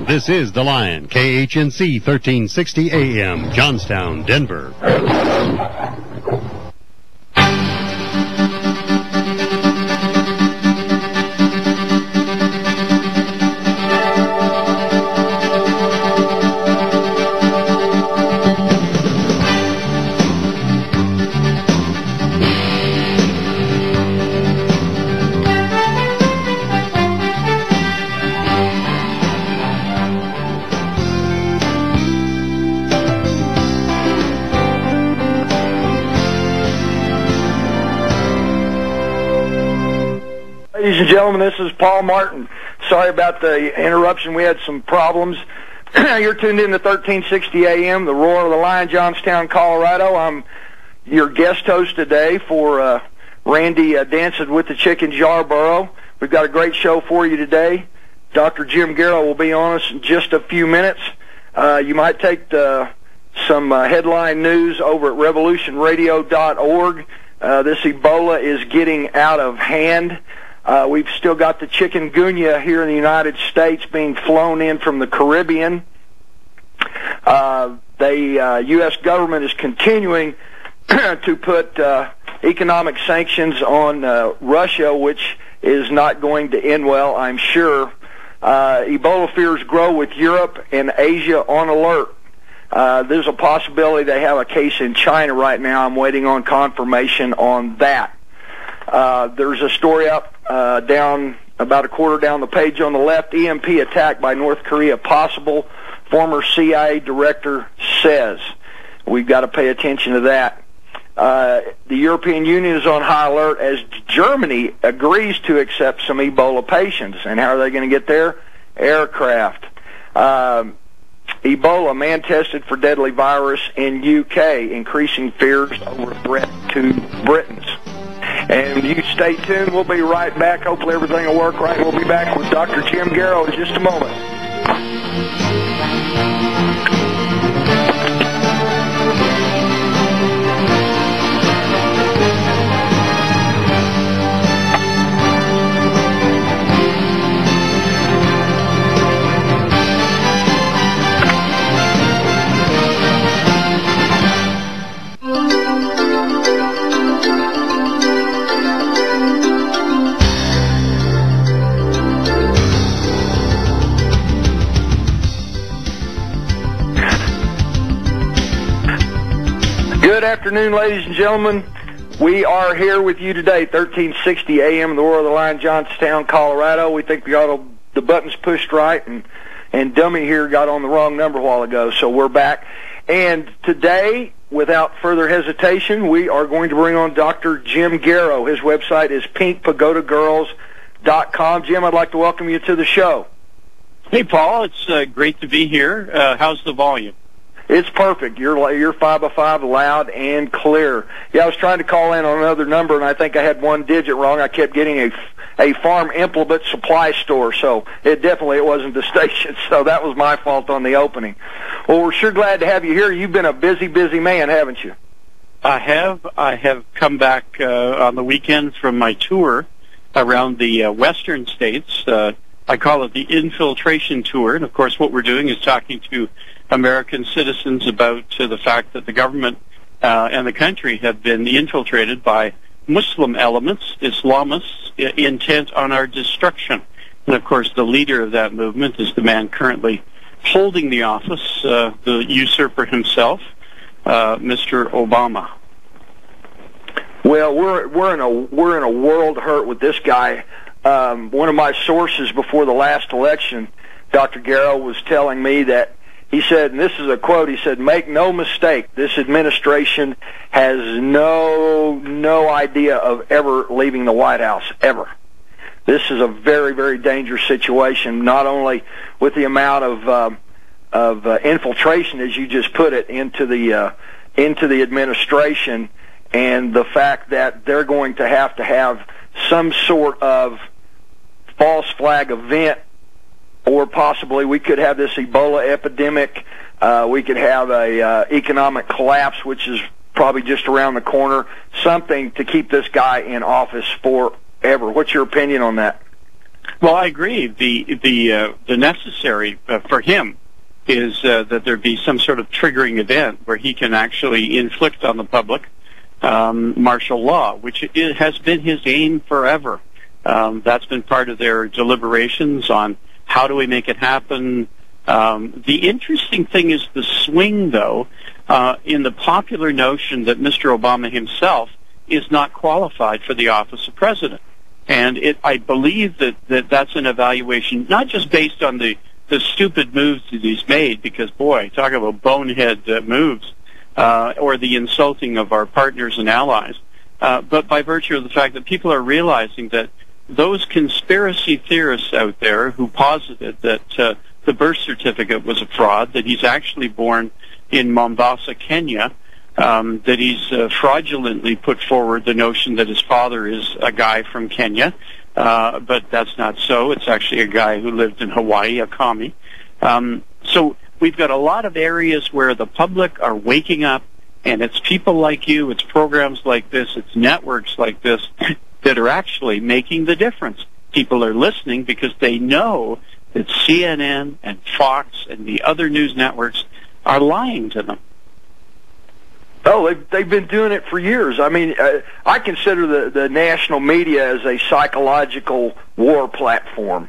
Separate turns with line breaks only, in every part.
This is The Lion, KHNC 1360 AM, Johnstown, Denver.
Ladies and gentlemen, this is Paul Martin. Sorry about the interruption. We had some problems. You're tuned in to 1360 AM, the Roar of the Lion, Johnstown, Colorado. I'm your guest host today for Randy Dancing with the Chicken Jarborough. We've got a great show for you today. Dr. Jim Garrow will be on us in just a few minutes. You might take some headline news over at revolutionradio.org. This Ebola is getting out of hand. We've still got the chikungunya here in the United States being flown in from the Caribbean. The U.S. government is continuing to put economic sanctions on Russia, which is not going to end well, I'm sure. Ebola fears grow with Europe and Asia on alert. There's a possibility they have a case in China right now. I'm waiting on confirmation on that. There's a story up down about a quarter down the page on the left. EMP attack by North Korea possible, former CIA director says. We've got to pay attention to that. The European Union is on high alert as Germany agrees to accept some Ebola patients. And how are they going to get there? Aircraft. Ebola, man tested for deadly virus in UK, increasing fears over threat to Britons. And you stay tuned. We'll be right back. Hopefully everything will work right. We'll be back with Dr. Jim Garrow in just a moment. Good afternoon, ladies and gentlemen. We are here with you today, 1360 AM, the Roar of the Lion, Johnstown, Colorado. We think we got the buttons pushed right, and Dummy here got on the wrong number a while ago, so we're back. And today, without further hesitation, we are going to bring on Dr. Jim Garrow. His website is pinkpagodagirls.com. Jim, I'd like to welcome you to the show.
Hey, Paul. It's great to be here. How's the volume?
It's perfect. You're 5x5, loud and clear. Yeah, I was trying to call in on another number, and I think I had one digit wrong. I kept getting a farm implement supply store, so it wasn't the station, so that was my fault on the opening. Well, we're sure glad to have you here. You've been a busy, busy man, haven't you?
I have come back on the weekends from my tour around the western states. I call it the infiltration tour, and of course what we're doing is talking to American citizens about the fact that the government and the country have been infiltrated by Muslim elements, Islamists, intent on our destruction. And of course the leader of that movement is the man currently holding the office, the usurper himself, Mr. Obama.
Well, we're in a world hurt with this guy. One of my sources before the last election, Dr. Garrow, was telling me that he said, and this is a quote, he said, "Make no mistake, this administration has no idea of ever leaving the White House, ever. This is a very, very dangerous situation, not only with the amount of infiltration, as you just put it, into the administration, and the fact that they're going to have some sort of false flag event, or possibly we could have this Ebola epidemic. We could have a economic collapse, which is probably just around the corner. Something to keep this guy in office for ever. What's your opinion on that?
Well, I agree. The necessary for him is that there be some sort of triggering event where he can actually inflict on the public martial law, which has been his aim forever. That's been part of their deliberations on how do we make it happen. The interesting thing is the swing, though, in the popular notion that Mr. Obama himself is not qualified for the office of president. And I believe that that's an evaluation, not just based on the stupid moves that he's made, because, boy, talk about bonehead moves, or the insulting of our partners and allies, but by virtue of the fact that people are realizing that those conspiracy theorists out there who posited that the birth certificate was a fraud, that he's actually born in Mombasa, Kenya, that he's fraudulently put forward the notion that his father is a guy from Kenya, but that's not so. It's actually a guy who lived in Hawaii, a commie. So we've got a lot of areas where the public are waking up, and it's people like you, it's programs like this, it's networks like this that are actually making the difference. People are listening because they know that CNN and Fox and the other news networks are lying to them.
Oh, they've been doing it for years. I mean, I consider the national media as a psychological war platform.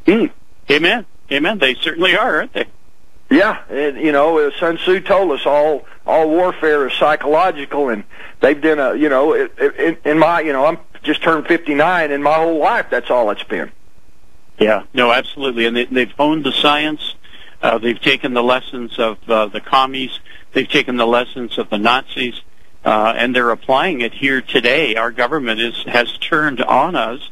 Amen. Amen. They certainly are, aren't they?
Yeah, and Sun Tzu told us all warfare is psychological, and they've done in my I'm just turned 59, and my whole life that's all it's been.
Yeah, no, absolutely, and they've honed the science. They've taken the lessons of the commies. They've taken the lessons of the Nazis, and they're applying it here today. Our government has turned on us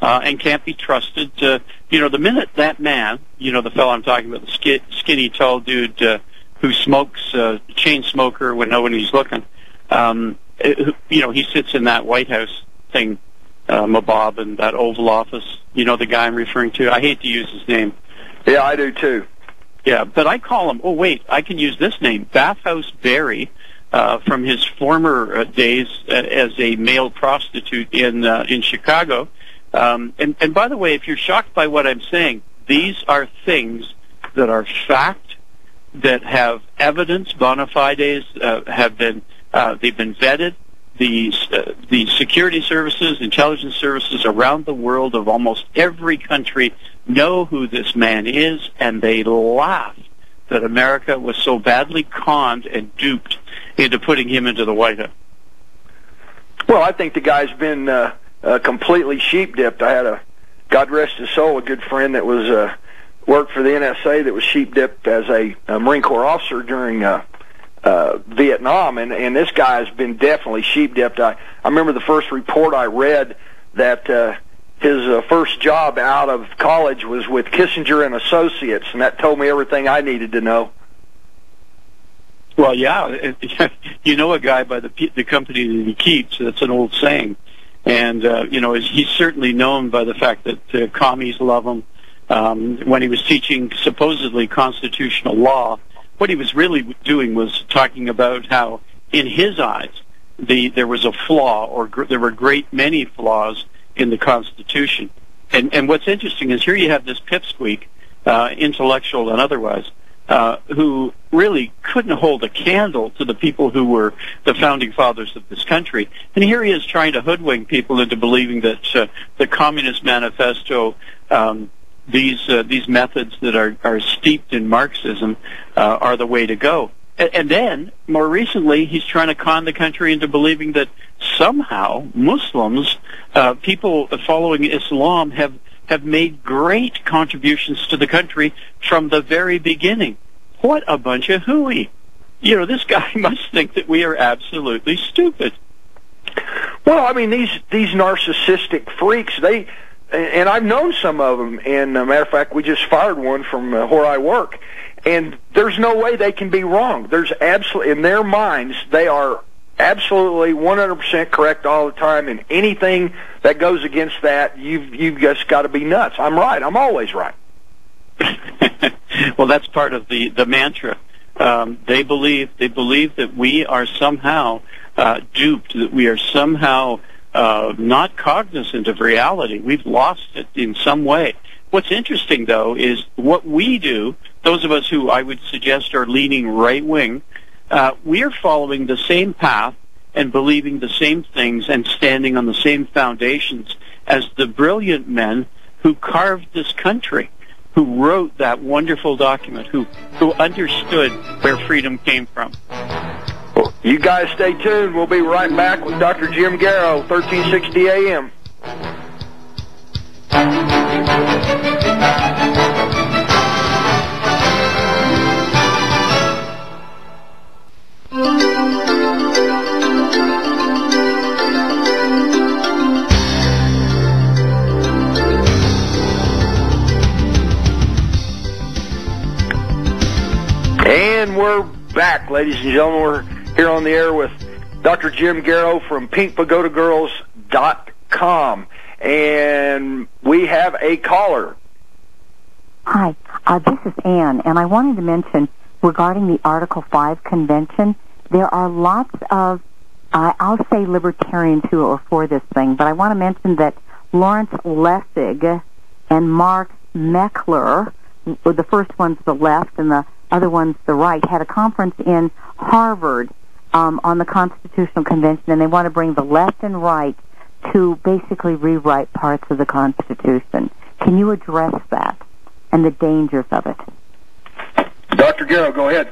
and can't be trusted. The minute that man, the fellow I'm talking about, the skinny, tall dude who smokes, chain smoker when nobody's looking, he sits in that White House thing, Mabob, and that Oval Office. You know the guy I'm referring to? I hate to use his name.
Yeah, I do too.
Yeah, but I call him, I can use this name, Bathhouse Barry, from his former days as a male prostitute in Chicago. And by the way, if you're shocked by what I'm saying, these are things that are fact, that have evidence, bona fides, they've been vetted. The security services, intelligence services around the world of almost every country know who this man is, and they laugh that America was so badly conned and duped into putting him into the White House.
Well, I think the guy's been completely sheep-dipped. I had God rest his soul, a good friend that was worked for the NSA that was sheep-dipped as a Marine Corps officer during Vietnam, and this guy has been definitely sheep-dipped. I remember the first report I read that his first job out of college was with Kissinger and Associates, and that told me everything I needed to know.
Well, yeah, you know a guy by the company that he keeps. That's an old saying. And, he's certainly known by the fact that commies love him. When he was teaching supposedly constitutional law, what he was really doing was talking about how, in his eyes, there was a flaw, or there were a great many flaws in the Constitution. And what's interesting is here you have this pipsqueak, intellectual and otherwise, who really couldn't hold a candle to the people who were the founding fathers of this country. And here he is trying to hoodwink people into believing that the Communist Manifesto, these methods that are steeped in Marxism are the way to go. And then, more recently, he's trying to con the country into believing that somehow Muslims, people following Islam, have made great contributions to the country from the very beginning. What a bunch of hooey. This guy must think that we are absolutely stupid.
Well, I mean, these narcissistic freaks, and I've known some of them, and a matter of fact, we just fired one from where I work, and there's no way they can be wrong. There's absolutely, in their minds, they are absolutely 100% correct all the time, and anything that goes against that, you've just got to be nuts. I'm right. I'm always right.
Well, that's part of the mantra. They believe that we are somehow duped, that we are somehow not cognizant of reality. We've lost it in some way. What's interesting, though, is what we do, those of us who I would suggest are leaning right-wing, we are following the same path and believing the same things and standing on the same foundations as the brilliant men who carved this country, who wrote that wonderful document, who understood where freedom came from.
Well, you guys stay tuned. We'll be right back with Dr. Jim Garrow, 1360 AM. And we're back, ladies and gentlemen. We're here on the air with Dr. Jim Garrow from pinkpagodagirls.com. And we have a caller.
Hi, this is Ann, and I wanted to mention regarding the Article 5 convention, there are lots of, I'll say libertarians who are for this thing, but I want to mention that Lawrence Lessig and Mark Meckler, the first one's the left and the other one's the right, had a conference in Harvard on the Constitutional Convention, and they want to bring the left and right to basically rewrite parts of the Constitution. Can you address that and the dangers of it?
Dr. Garrow, go ahead.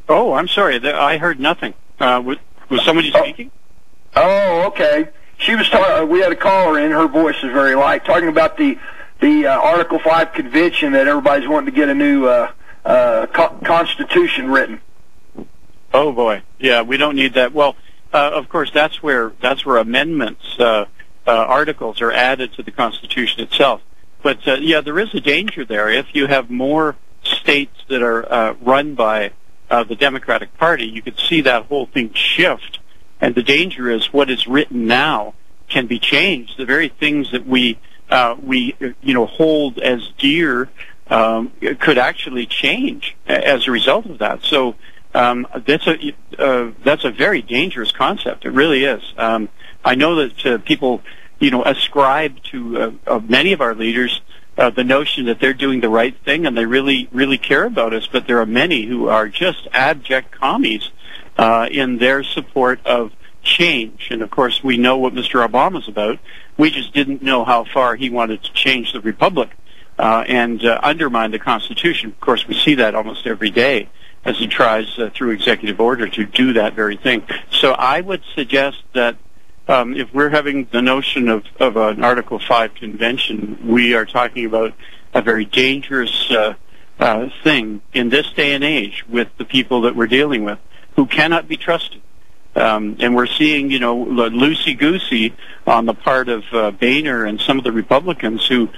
Oh, I'm sorry. I heard nothing. Was somebody speaking?
Oh, okay. She was talking. We had a caller in. Her voice is very light, talking about the Article 5 convention that everybody's wanting to get a new Constitution written.
Oh boy, yeah, we don't need that. Well, of course, that's where amendments, articles are added to the Constitution itself. But yeah, there is a danger there. If you have more states that are run by the Democratic Party, you could see that whole thing shift. And the danger is what is written now can be changed. The very things that we hold as dear could actually change as a result of that. So that's a very dangerous concept. It really is. I know that people ascribe to many of our leaders the notion that they're doing the right thing and they really care about us, but there are many who are just abject commies in their support of change. And of course, we know what Mr. Obama's about. We just didn't know how far he wanted to change the republic and undermine the Constitution. Of course, we see that almost every day as he tries through executive order to do that very thing. So I would suggest that if we're having the notion of an Article 5 convention, we are talking about a very dangerous thing in this day and age with the people that we're dealing with who cannot be trusted. And we're seeing, loosey-goosey on the part of Boehner and some of the Republicans who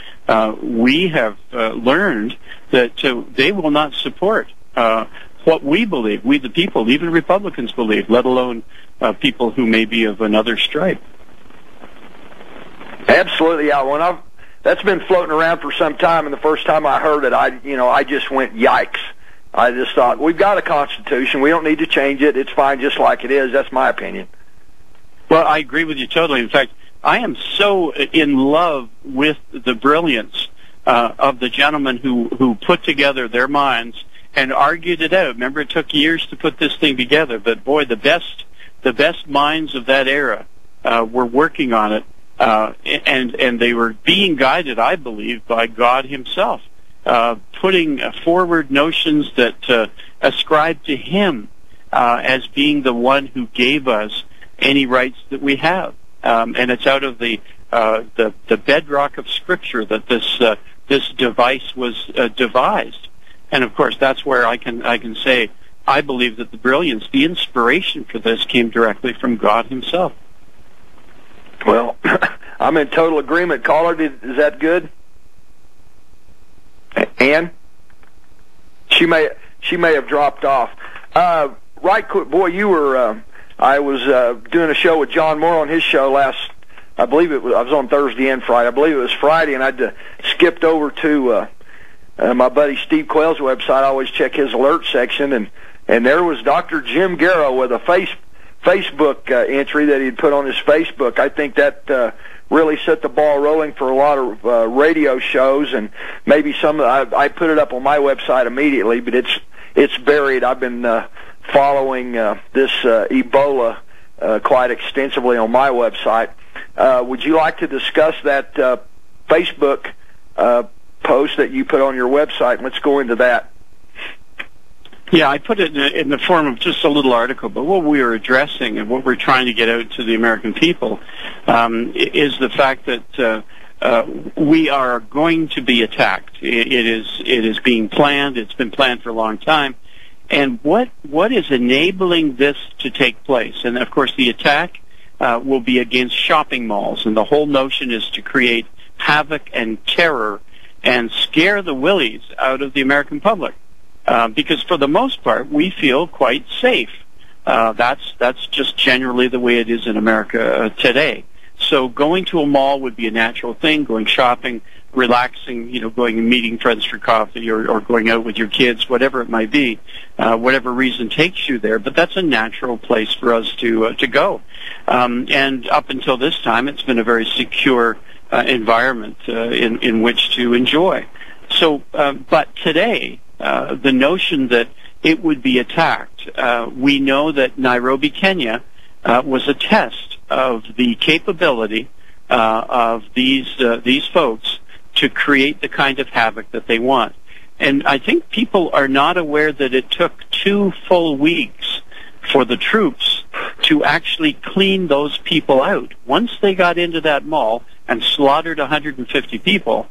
we have learned that they will not support what we believe, we the people, even Republicans believe, let alone people who may be of another stripe.
Absolutely, yeah. That's been floating around for some time, and the first time I heard it, I just went, yikes. I just thought, we've got a Constitution. We don't need to change it. It's fine just like it is. That's my opinion.
Well, I agree with you totally. In fact, I am so in love with the brilliance of the gentlemen who put together their minds and argued it out. Remember, it took years to put this thing together, but boy, the best minds of that era were working on it, and they were being guided, I believe, by God himself. Putting forward notions that ascribe to him as being the one who gave us any rights that we have, and it's out of the bedrock of Scripture that this device was devised. And of course, that's where I can say I believe that the brilliance, the inspiration for this, came directly from God himself.
Well, I'm in total agreement. Caller, is that good? Ann? She may have dropped off. Right quick, boy, you were. I was doing a show with John Moore on his show last. I believe it was. I was on Thursday and Friday. I believe it was Friday, and I'd skipped over to my buddy Steve Quayle's website. I always check his alert section, and there was Dr. Jim Garrow with a Facebook entry that he'd put on his Facebook. I think that really set the ball rolling for a lot of radio shows, and maybe some. I put it up on my website immediately, but it's buried. I've been following this Ebola quite extensively on my website. Would you like to discuss that Facebook post that you put on your website? Let's go into that.
Yeah, I put it in the form of just a little article, but what we are addressing and what we're trying to get out to the American people is the fact that we are going to be attacked. It is being planned. It's been planned for a long time. And what is enabling this to take place? And, of course, the attack will be against shopping malls, and the whole notion is to create havoc and terror and scare the willies out of the American public. Because for the most part, we feel quite safe. That's just generally the way it is in America today. So going to a mall would be a natural thing, going shopping, relaxing, going and meeting friends for coffee or going out with your kids, whatever it might be, whatever reason takes you there. But that's a natural place for us to go. And up until this time, it's been a very secure environment in which to enjoy. So, but today, the notion that it would be attacked. We know that Nairobi, Kenya, was a test of the capability of these folks to create the kind of havoc that they want. And I think people are not aware that it took 2 full weeks for the troops to actually clean those people out. Once they got into that mall and slaughtered 150 people,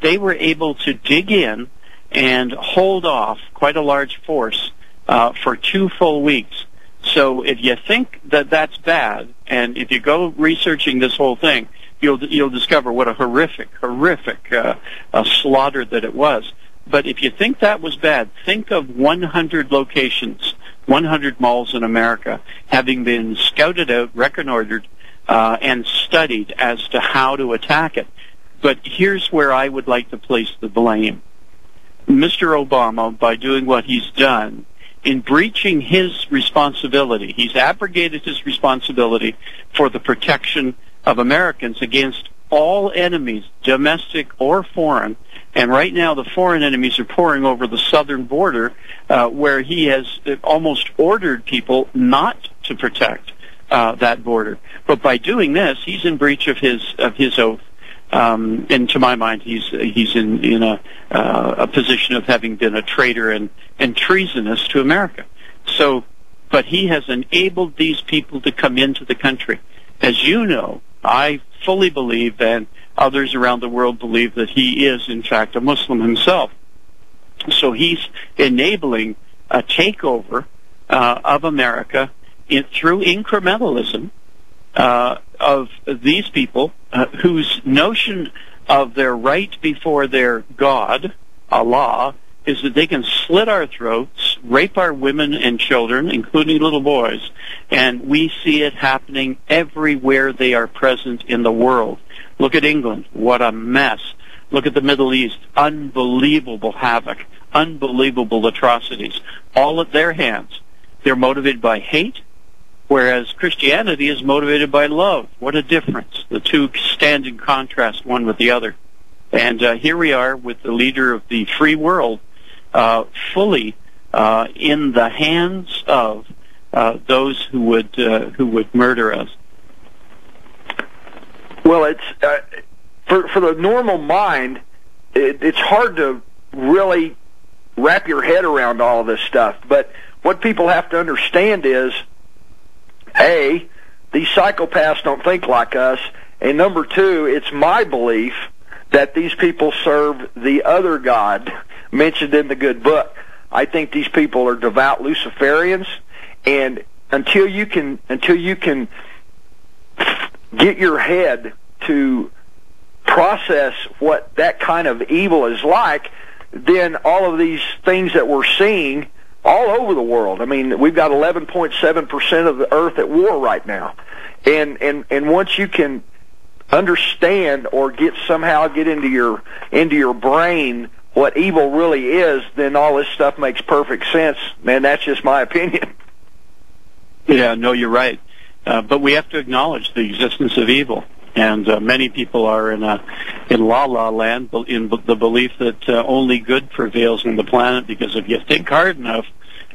they were able to dig in and hold off quite a large force for 2 full weeks. So if you think that that's bad, and if you go researching this whole thing, you'll discover what a horrific slaughter that it was. But if you think that was bad, think of 100 locations, 100 malls in America having been scouted out, reconnoitered, and studied as to how to attack it. But here's where I would like to place the blame. Mr. Obama, by doing what he's done, in breaching his responsibility, he's abrogated his responsibility for the protection of Americans against all enemies, domestic or foreign. And right now the foreign enemies are pouring over the southern border, where he has almost ordered people not to protect that border. But by doing this, he's in breach of his oath. And to my mind, he's in a position of having been a traitor and treasonous to America. So, but he has enabled these people to come into the country. As you know, I fully believe, and others around the world believe, that he is, in fact, a Muslim himself. So he's enabling a takeover of America through incrementalism of these people whose notion of their right before their God, Allah, is that they can slit our throats, rape our women and children, including little boys, and we see it happening everywhere they are present in the world. Look at England. What a mess. Look at the Middle East. Unbelievable havoc. Unbelievable atrocities. All at their hands. They're motivated by hate, whereas Christianity is motivated by love. What a difference. The two stand in contrast one with the other. And here we are with the leader of the free world fully in the hands of those who would murder us.
Well, it's for the normal mind, it's hard to really wrap your head around all of this stuff. But what people have to understand is, A, these psychopaths don't think like us, and number two, it's my belief that these people serve the other God mentioned in the good book. I think these people are devout Luciferians, and until you can get your head to process what that kind of evil is like, then all of these things that we're seeing all over the world. I mean, we've got 11.7% of the earth at war right now, and once you can understand or somehow get into your brain what evil really is, then all this stuff makes perfect sense. Man, that's just my opinion.
Yeah, no, you're right. But we have to acknowledge the existence of evil. And many people are in la-la land, in the belief that only good prevails on the planet, because if you think hard enough,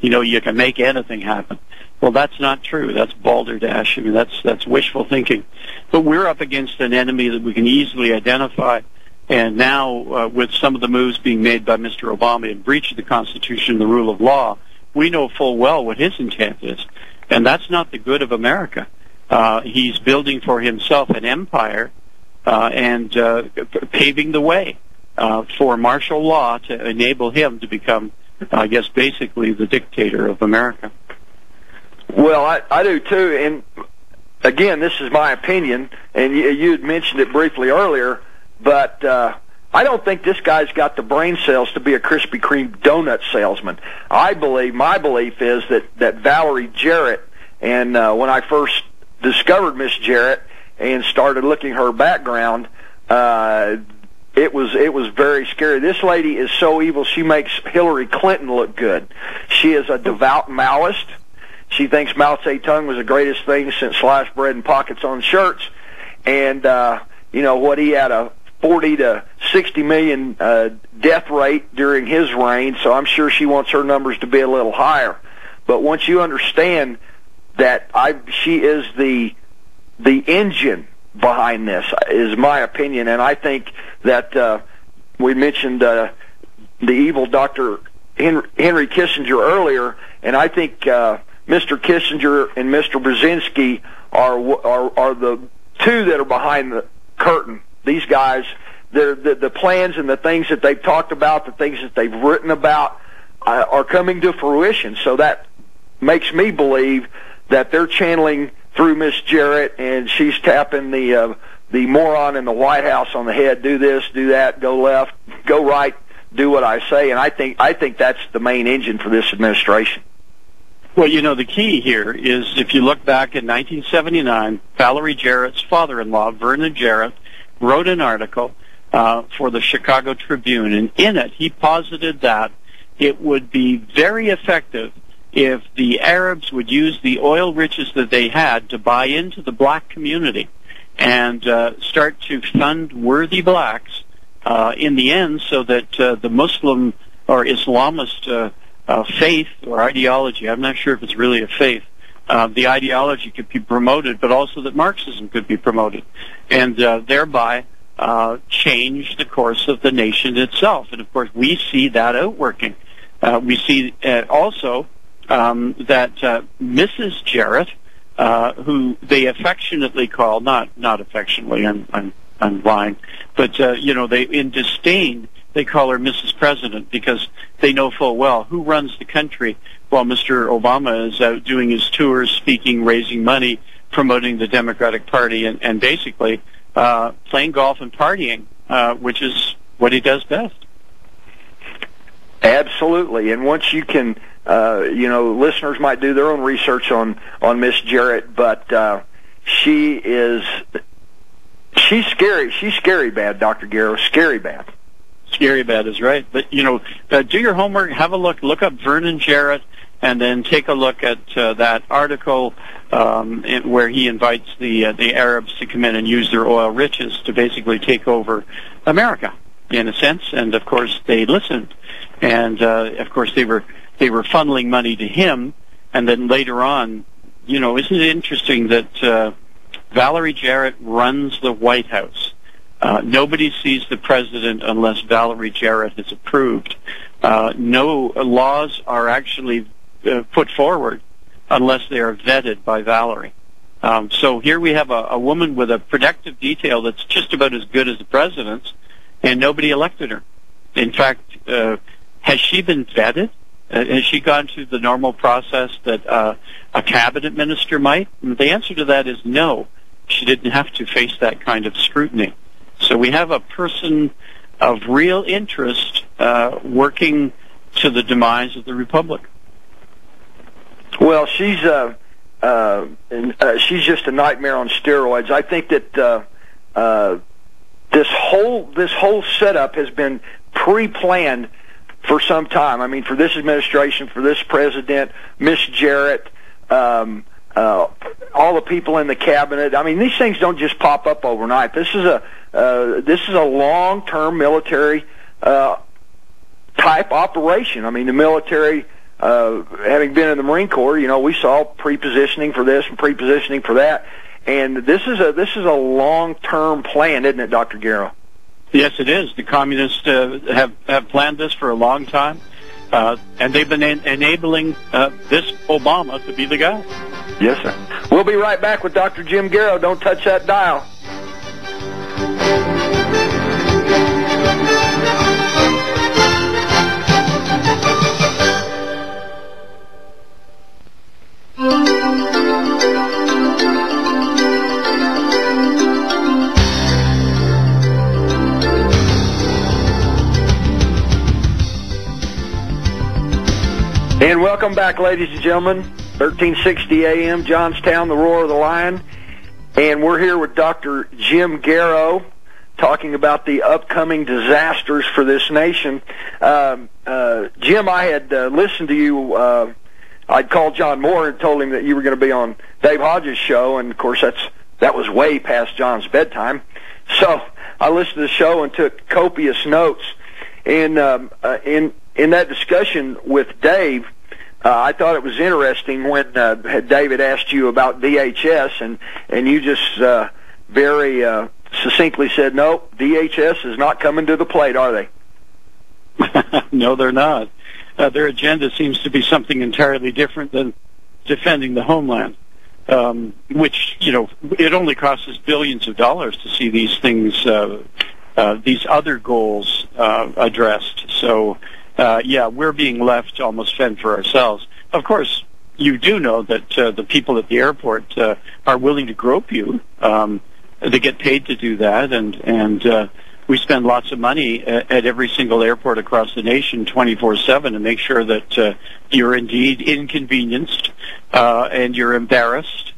you can make anything happen. Well, that's not true. That's balderdash. I mean, that's wishful thinking. But we're up against an enemy that we can easily identify. And now, with some of the moves being made by Mr. Obama in breach of the Constitution and the rule of law, we know full well what his intent is. And that's not the good of America. He's building for himself an empire and paving the way for martial law to enable him to become, I guess, basically the dictator of America.
Well, I do too. And again, this is my opinion, and you had mentioned it briefly earlier, but I don't think this guy's got the brain cells to be a Krispy Kreme donut salesman. My belief is that Valerie Jarrett, and when I first discovered Miss Jarrett and started looking at her background, it was very scary. This lady is so evil, she makes Hillary Clinton look good. She is a devout Maoist. She thinks Mao Zedong was the greatest thing since sliced bread and pockets on shirts. And, he had a 40 to 60 million death rate during his reign, so I'm sure she wants her numbers to be a little higher. But once you understand that she is the engine behind this, is my opinion, and I think that we mentioned the evil Dr. Henry Kissinger earlier, and I think Mr. Kissinger and Mr. Brzezinski are the two that are behind the curtain. These guys, the plans and the things that they've talked about, the things that they've written about, are coming to fruition. So that makes me believe that they're channeling through Miss Jarrett, and she's tapping the moron in the White House on the head. Do this, do that, go left, go right, do what I say. And I think that's the main engine for this administration.
Well, the key here is, if you look back in 1979, Valerie Jarrett's father-in-law, Vernon Jarrett, wrote an article for the Chicago Tribune, and in it he posited that it would be very effective if the Arabs would use the oil riches that they had to buy into the black community and start to fund worthy blacks in the end, so that the Muslim or Islamist faith or ideology, I'm not sure if it's really a faith, the ideology could be promoted, but also that Marxism could be promoted, and thereby change the course of the nation itself. And of course, we see that outworking. We see also that Mrs. Jarrett, who they affectionately call, not affectionately, I'm lying, but they in disdain they call her Mrs. President, because they know full well who runs the country while Mr. Obama is out doing his tours, speaking, raising money, promoting the Democratic Party, and basically playing golf and partying, which is what he does best.
Absolutely. And once you can, listeners might do their own research on Miss Jarrett, but she's scary. She's scary bad, Dr. Garrow. Scary bad.
Scary bad is right. But, do your homework, have a look up Vernon Jarrett, and then take a look at that article where he invites the Arabs to come in and use their oil riches to basically take over America, in a sense. And, of course, they listened. And, of course, they were funneling money to him. And then later on, isn't it interesting that Valerie Jarrett runs the White House? Nobody sees the president unless Valerie Jarrett has approved. No laws are actually put forward unless they are vetted by Valerie. So here we have a woman with a protective detail that's just about as good as the president's, and nobody elected her. In fact, has she been vetted? Has she gone through the normal process that a cabinet minister might? And the answer to that is no. She didn't have to face that kind of scrutiny. So we have a person of real interest working to the demise of the republic.
Well, she's just a nightmare on steroids. I think that this whole setup has been pre-planned for some time. I mean, for this administration, for this president, Miss Jarrett. all the people in the cabinet. I mean, these things don't just pop up overnight. This is a long-term military type operation. I mean, the military, having been in the Marine Corps, we saw pre-positioning for this and pre-positioning for that, and this is a long-term plan, isn't it, Dr. Garrow?
Yes, it is. The communists have planned this for a long time, and they've been enabling this Obama to be the guy.
Yes, sir. We'll be right back with Dr. Jim Garrow. Don't touch that dial. And welcome back, ladies and gentlemen. 1360 AM, Johnstown, the Roar of the Lion. And we're here with Dr. Jim Garrow talking about the upcoming disasters for this nation. Jim, I had listened to you. I'd called John Moore and told him that you were going to be on Dave Hodges' show, and, of course, that was way past John's bedtime. So I listened to the show and took copious notes. And in that discussion with Dave, I thought it was interesting when David asked you about DHS, and you just very succinctly said, no, DHS is not coming to the plate, are they?
No, they're not. Their agenda seems to be something entirely different than defending the homeland, which, it only costs us billions of dollars to see these things, these other goals addressed. So, we're being left almost fend for ourselves. Of course, you do know that the people at the airport are willing to grope you. They get paid to do that, and we spend lots of money at every single airport across the nation 24/7 to make sure that you're indeed inconvenienced and you're embarrassed.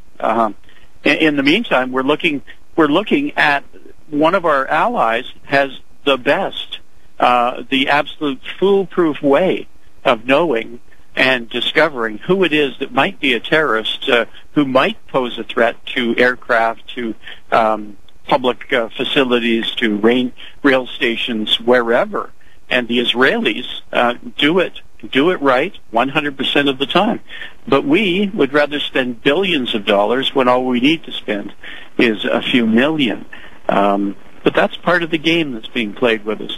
In the meantime, we're looking at one of our allies has the best, the absolute foolproof way of knowing and discovering who it is that might be a terrorist, who might pose a threat to aircraft, to public facilities, to rail stations, wherever. And the Israelis do it right 100% of the time. But we would rather spend billions of dollars when all we need to spend is a few million. But that's part of the game that's being played with us.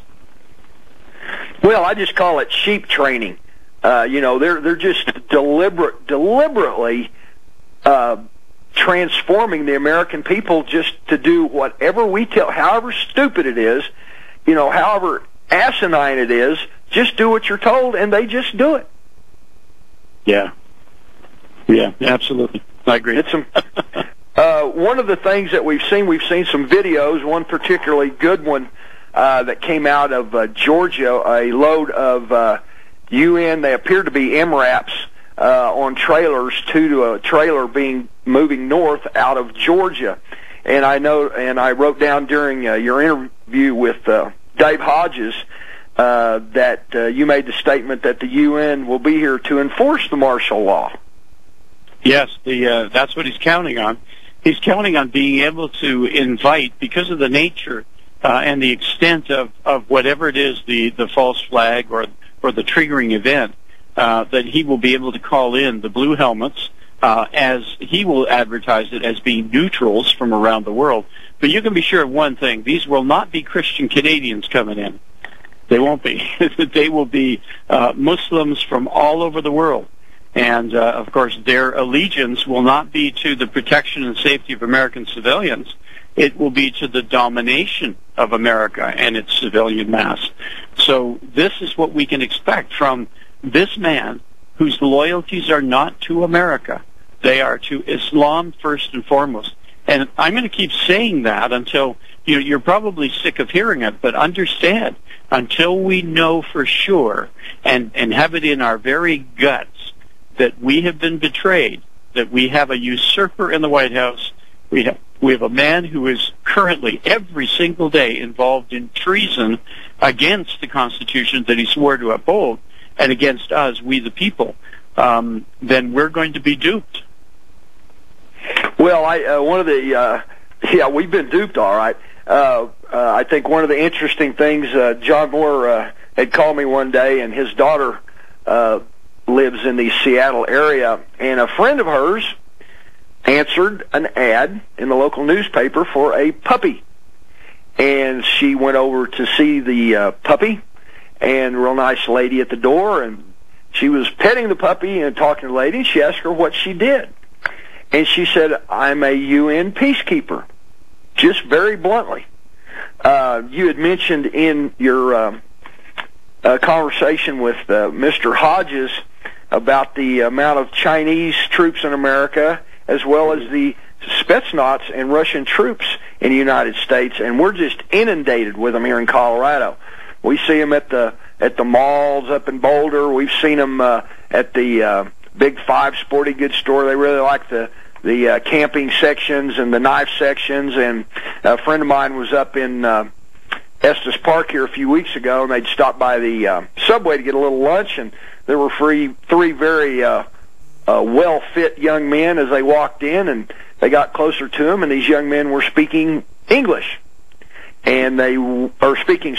Well, I just call it sheep training. They're just deliberately transforming the American people just to do whatever we tell, however stupid it is, however asinine it is, just do what you're told, and they just do it.
Yeah, absolutely. I agree.
It's one of the things that we've seen some videos, one particularly good one that came out of Georgia, a load of UN, they appear to be MRAPs, on trailers to a trailer moving north out of Georgia. And I wrote down during your interview with Dave Hodges that you made the statement that the UN will be here to enforce the martial law.
Yes, that's what he's counting on. He's counting on being able to invite, because of the nature and the extent of whatever it is, the false flag or the triggering event, that he will be able to call in the blue helmets, as he will advertise it as being neutrals from around the world. But you can be sure of one thing: these will not be Christian Canadians coming in. They won't be. They will be Muslims from all over the world. And, of course, their allegiance will not be to the protection and safety of American civilians. It will be to the domination of America and its civilian mass. So this is what we can expect from this man whose loyalties are not to America. They are to Islam first and foremost. And I'm going to keep saying that until you're probably sick of hearing it, but understand, until we know for sure and have it in our very guts that we have been betrayed, that we have a usurper in the White House, we have a man who is currently every single day involved in treason against the Constitution that he swore to uphold and against us, we the people, then we're going to be duped.
Well, one of the we've been duped, all right. I think one of the interesting things, John Moore had called me one day, and his daughter lives in the Seattle area, and a friend of hers answered an ad in the local newspaper for a puppy. And she went over to see the puppy, and a real nice lady at the door, and she was petting the puppy and talking to the lady, and she asked her what she did. And she said, "I'm a UN peacekeeper," just very bluntly. You had mentioned in your conversation with Mr. Hodges about the amount of Chinese troops in America, as well as the Spetsnaz and Russian troops in the United States, and we're just inundated with them here in Colorado. We see them at the malls up in Boulder. We've seen them at the Big Five sporting goods store. They really like the camping sections and the knife sections. And a friend of mine was up in Estes Park here a few weeks ago, and they'd stopped by the Subway to get a little lunch, and there were three very well-fit young men as they walked in, and they got closer to them, and these young men were speaking English, and they were speaking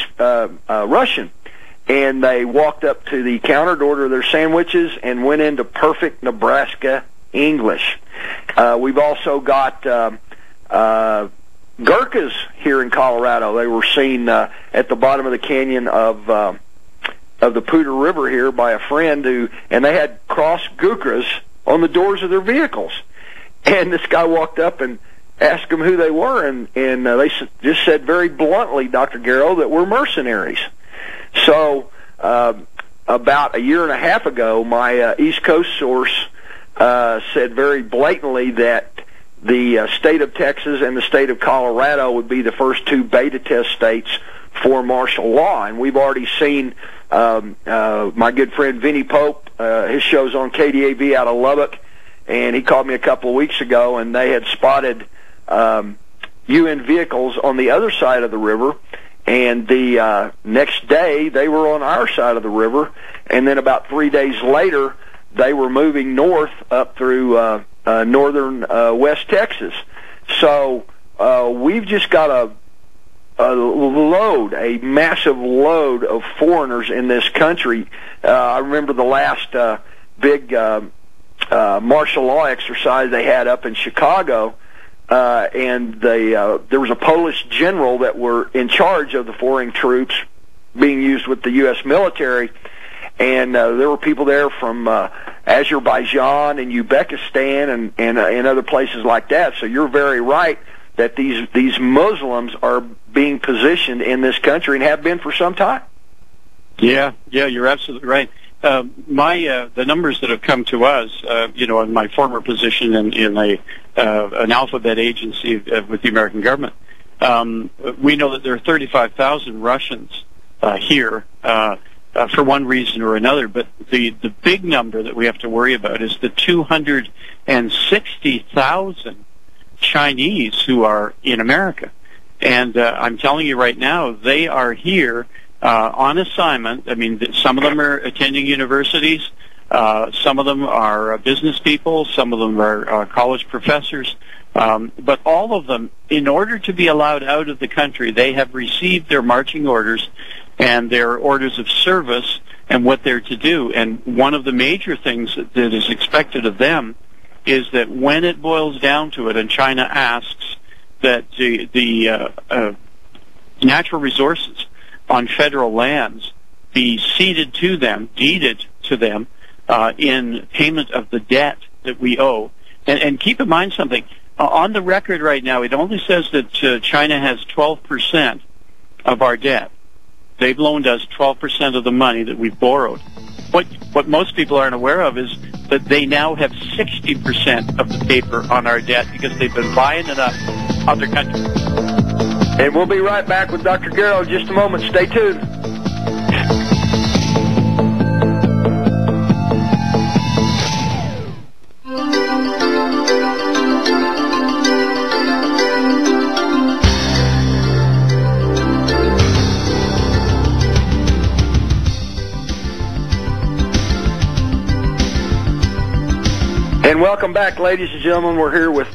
Russian, and they walked up to the counter to order their sandwiches and went into perfect Nebraska English. We've also got Gurkhas here in Colorado. They were seen at the bottom of the canyon of the Poudre River here by a friend and they had crossed Gurkhas on the doors of their vehicles. And this guy walked up and asked them who they were, and they just said very bluntly, Dr. Garrow, that we're mercenaries. So about a year and a half ago, my East Coast source said very blatantly that the state of Texas and the state of Colorado would be the first two beta test states for martial law. And we've already seen my good friend Vinnie Pope, his show's on KDAV out of Lubbock, and he called me a couple of weeks ago, and they had spotted UN vehicles on the other side of the river, and the next day they were on our side of the river, and then about 3 days later they were moving north up through northern West Texas. So we've just got a massive load of foreigners in this country. I remember the last big martial law exercise they had up in Chicago, and there was a Polish general that were in charge of the foreign troops being used with the U.S. military, and there were people there from Azerbaijan and Uzbekistan and other places like that. So you're very right that these Muslims are being positioned in this country and have been for some time. Yeah, you're absolutely right. The numbers that have come to us, in my former position in an alphabet agency with the American government, we know that there are 35,000 Russians here for one reason or another. But the big number that we have to worry about is the 260,000 Chinese who are in America. And I'm telling you right now, they are here on assignment. I mean, some of them are attending universities, some of them are business people, some of them are college professors, but all of them, in order to be allowed out of the country, they have received their marching orders and their orders of service and what they're to do. And one of the major things that is expected of them is that when it boils down to it, and China asks that the natural resources on federal lands be ceded to them, deeded to them, in payment of the debt that we owe. And keep in mind something. On the record right now, it only says that China has 12% of our debt. They've loaned us 12% of the money that we've borrowed. What most people aren't aware of is that they now have 60% of the paper on our debt because they've been buying it up other countries. And we'll be right back with Dr. Garrow in just a moment. Stay tuned. And welcome back, ladies and gentlemen. We're here with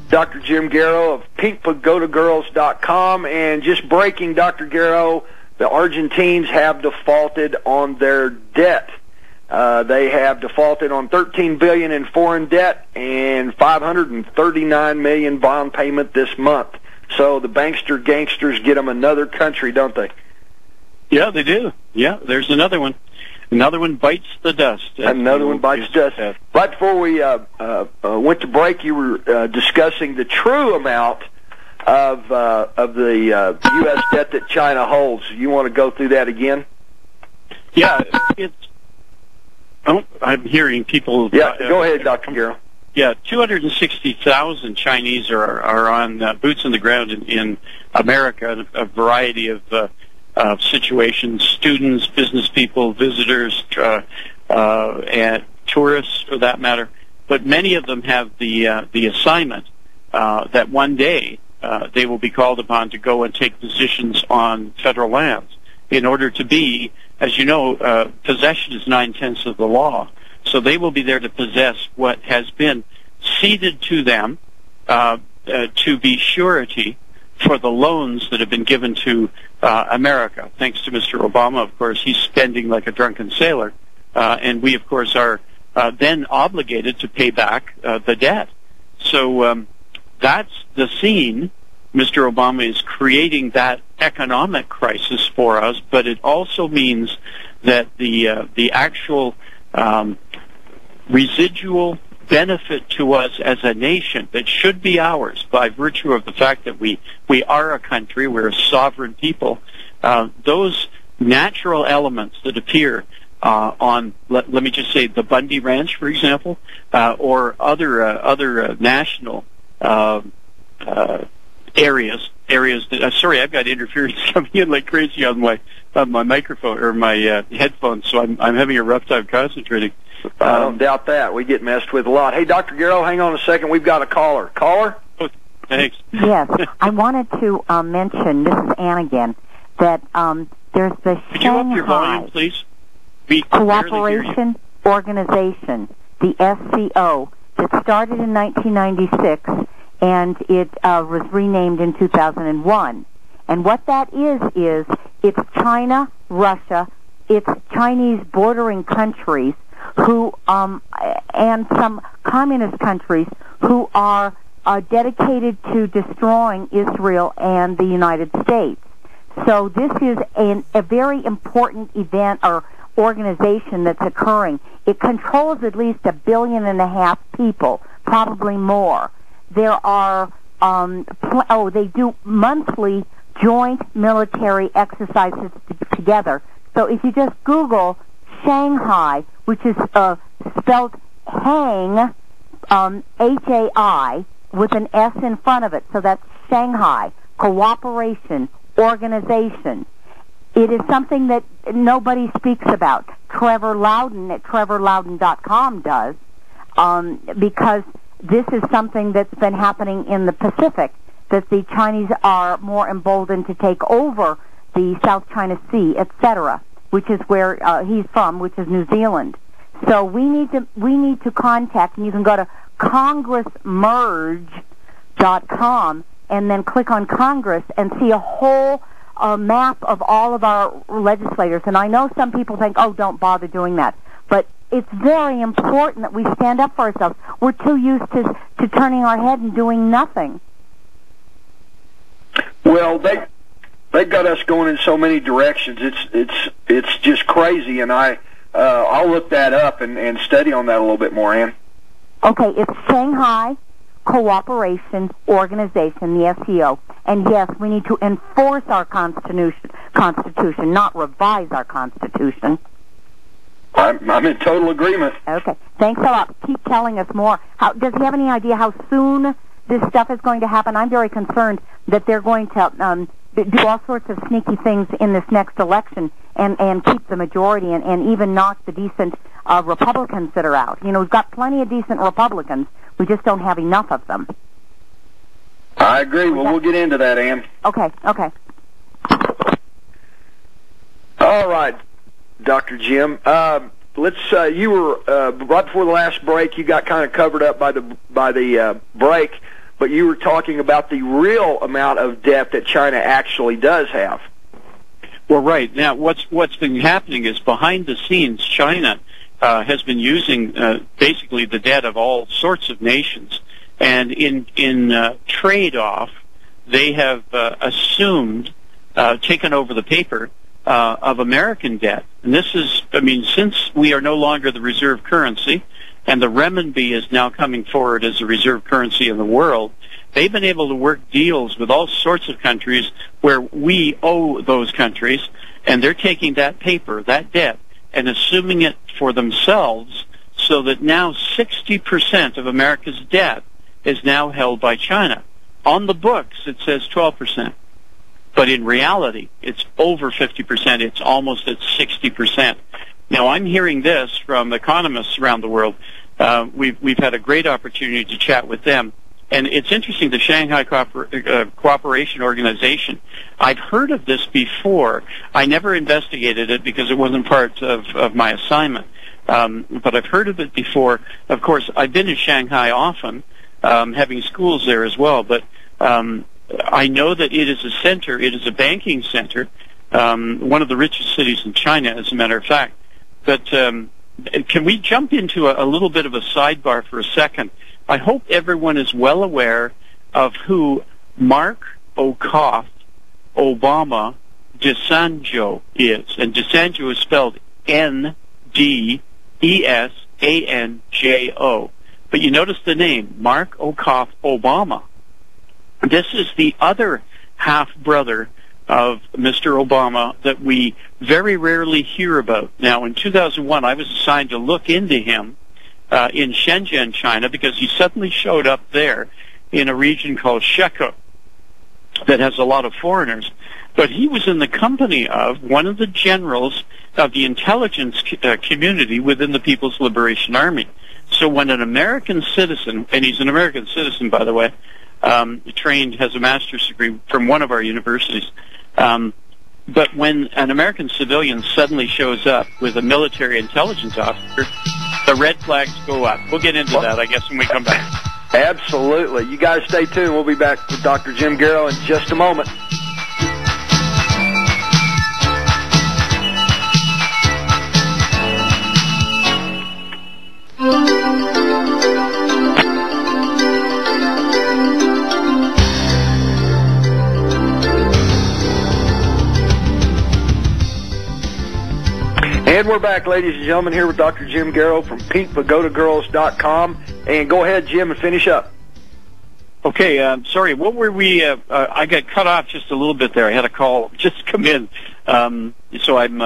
Dr. Jim Garrow of pinkpagodagirls.com. And just breaking, Dr. Garrow, the Argentines have defaulted on their debt. They have defaulted on $13 billion in foreign debt and $539 million bond payment this month. So the bankster gangsters get them another country, don't they?
Yeah, they do. Yeah, there's another one. Another one bites the dust.
Another one bites the dust. Right before we went to break, you were discussing the true amount of the U.S. debt that China holds. You want to go through that again?
Yeah, I'm hearing people.
Yeah, go ahead, Dr. Garrow.
Yeah, 260,000 Chinese are on boots on the ground in America, a variety of situations: students, business people, visitors, and tourists, for that matter. But many of them have the assignment that one day they will be called upon to go and take positions on federal lands in order to be, as you know, possession is 9/10 of the law. So they will be there to possess what has been ceded to them to be surety for the loans that have been given to America. Thanks to Mr. Obama, of course, he's spending like a drunken sailor, and we, of course, are then obligated to pay back the debt. So that's the scene. Mr. Obama is creating that economic crisis for us, but it also means that the actual residual benefit to us as a nation that should be ours by virtue of the fact that we are a country, we're a sovereign people, those natural elements that appear on, let me just say, the Bundy Ranch, for example, or other national areas that, sorry, I've got interference coming in like crazy on my microphone or my headphones, so I'm having a rough time concentrating.
I don't doubt that. We get messed with a lot. Hey, Dr. Garrow, hang on a second. We've got a caller. Caller?
Oh, thanks.
Yes, I wanted to mention, this is Ann again, that there's the
Could you up your volume, please? We
Cooperation Organization, the SCO, that started in 1996, and it was renamed in 2001. And what that is it's China, Russia, it's Chinese bordering countries who, and some communist countries who are dedicated to destroying Israel and the United States. So this is a very important event or organization that's occurring. It controls at least 1.5 billion people, probably more. There are, they do monthly joint military exercises together. So if you just Google Shanghai, which is spelled Hang, H-A-I, with an S in front of it, so that's Shanghai Cooperation Organization. It is something that nobody speaks about. Trevor Loudon at trevorloudon.com does, because this is something that's been happening in the Pacific, that the Chinese are more emboldened to take over the South China Sea, etc., which is where he's from, which is New Zealand. So we need to contact, and you can go to congressmerge.com and then click on Congress and see a whole map of all of our legislators. And I know some people think, oh, don't bother doing that. But it's very important that we stand up for ourselves. We're too used to turning our head and doing nothing.
Well, they've got us going in so many directions. It's just crazy, and I'll look that up and study on that a little bit more, Ann.
Okay, it's Shanghai Cooperation Organization, the SCO. And yes, we need to enforce our Constitution, not revise our Constitution.
I'm in total agreement.
Okay, thanks a lot. Keep telling us more. Does he have any idea how soon this stuff is going to happen? I'm very concerned that they're going to do all sorts of sneaky things in this next election and keep the majority and even knock the decent Republicans that are out. You know, we've got plenty of decent Republicans. We just don't have enough of them.
I agree. Well, we'll get into that, Ann.
Okay.
All right, Dr. Jim. You were right before the last break. You got kind of covered up by the break. but you were talking about the real amount of debt that China actually does have.
Well, right. Now, what's been happening is behind the scenes, China has been using basically the debt of all sorts of nations, and in trade-off, they have assumed, taken over the paper of American debt. And this is, I mean, since we are no longer the reserve currency, and the renminbi is now coming forward as a reserve currency in the world, they've been able to work deals with all sorts of countries where we owe those countries, and they're taking that paper, that debt, and assuming it for themselves, so that now 60% of America's debt is now held by China. On the books, it says 12%. But in reality, it's over 50%. It's almost at 60%. Now, I'm hearing this from economists around the world. We've had a great opportunity to chat with them. And it's interesting, the Shanghai Cooperation Organization, I've heard of this before. I never investigated it because it wasn't part of my assignment. But I've heard of it before. Of course, I've been in Shanghai often, having schools there as well. But I know that it is a center, it is a banking center, one of the richest cities in China, as a matter of fact. But can we jump into a little bit of a sidebar for a second? I hope everyone is well aware of who Mark Okoff Obama DeSanjo is. And DeSanjo is spelled N-D-E-S-A-N-J-O. But you notice the name, Mark Okoff Obama. This is the other half-brother of Mr. Obama that we very rarely hear about. Now, in 2001, I was assigned to look into him in Shenzhen, China, because he suddenly showed up there in a region called Shekou that has a lot of foreigners. But he was in the company of one of the generals of the intelligence community within the People's Liberation Army. So when an American citizen, and he's an American citizen, by the way, trained, has a master's degree from one of our universities, but when an American civilian suddenly shows up with a military intelligence officer, the red flags go up. We'll get into that, I guess, when we come back.
Absolutely. You guys stay tuned. We'll be back with Dr. Jim Garrow in just a moment. And we're back, ladies and gentlemen, here with Dr. Jim Garrow from PinkPagodaGirls.com. And go ahead, Jim, and finish up.
Okay, sorry, what were we, I got cut off just a little bit there. I had a call just come in. So I'm,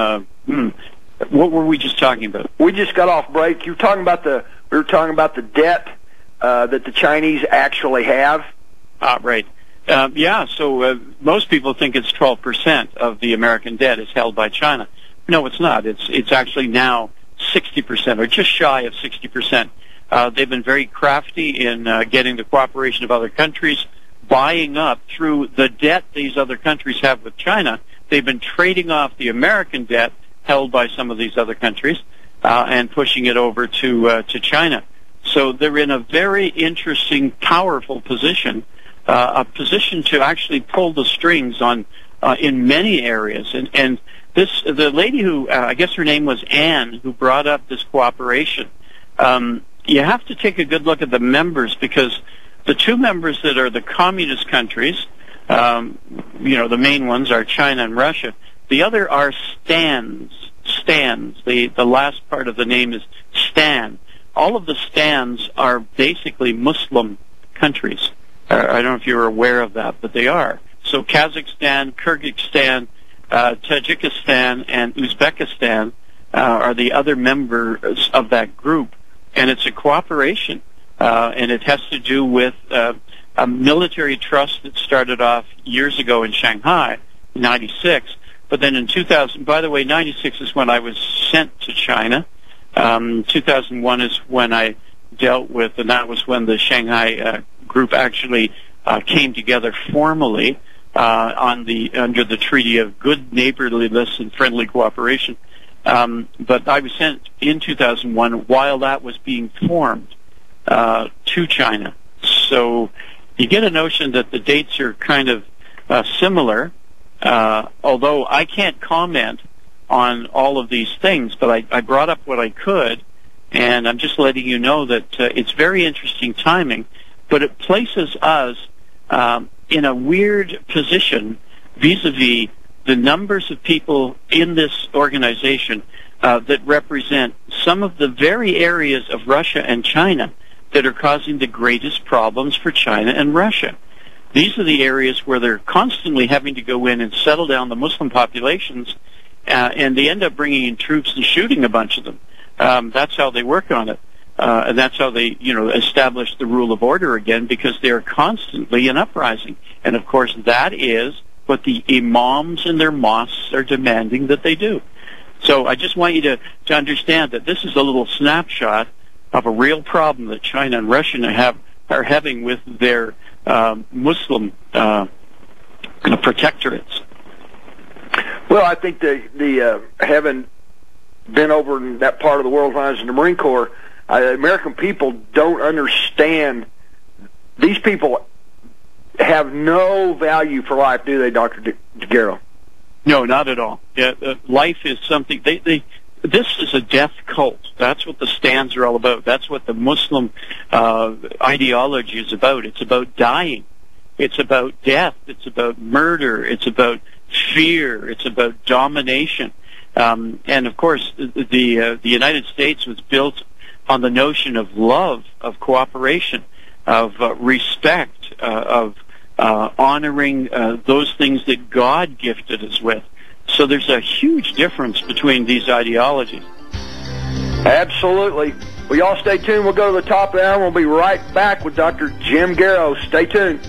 what were we just talking about?
We just got off break. We were talking about the debt that the Chinese actually have.
Right. Yeah, so most people think it's 12% of the American debt is held by China. No, it's not. It's actually now 60%, or just shy of 60%. They've been very crafty in getting the cooperation of other countries, buying up through the debt these other countries have with China. They've been trading off the American debt held by some of these other countries and pushing it over to China. So they're in a very interesting, powerful position, a position to actually pull the strings on in many areas. And the lady who, I guess her name was Anne, who brought up this cooperation, you have to take a good look at the members, because the two members that are the communist countries, the main ones are China and Russia. The other are stands. The last part of the name is Stan. All of the stands are basically Muslim countries. I don't know if you're aware of that, but they are. So Kazakhstan, Kyrgyzstan, Tajikistan, and Uzbekistan are the other members of that group. And it's a cooperation, and it has to do with a military trust that started off years ago in Shanghai, 96. But then in 2000, by the way, 96 is when I was sent to China. 2001 is when I dealt with, and that was when the Shanghai group actually came together formally under the Treaty of Good Neighborliness and Friendly Cooperation. But I was sent in 2001 while that was being formed to China. So you get a notion that the dates are kind of similar, although I can't comment on all of these things, but I brought up what I could, and I'm just letting you know that it's very interesting timing, but it places us in a weird position vis-a-vis the numbers of people in this organization that represent some of the very areas of Russia and China that are causing the greatest problems for China and Russia. These are the areas where they're constantly having to go in and settle down the Muslim populations, and they end up bringing in troops and shooting a bunch of them. That's how they work on it. And that's how they, establish the rule of order again, because they are constantly in uprising. And, of course, that is what the imams in their mosques are demanding that they do. So I just want you to understand that this is a little snapshot of a real problem that China and Russia are having with their Muslim protectorates.
Well, I think the having been over in that part of the world when I was in the Marine Corps, American people don't understand. These people have no value for life, do they, Dr. Garrow?
No, not at all. Yeah, life is something. This is a death cult. That's what the stands are all about. That's what the Muslim ideology is about. It's about dying. It's about death. It's about murder. It's about fear. It's about domination. And of course, the United States was built on the notion of love, of cooperation, of respect, of honoring those things that God gifted us with. So there's a huge difference between these ideologies.
Absolutely. Well, y'all stay tuned. We'll go to the top of the hour. We'll be right back with Dr. Jim Garrow. Stay tuned.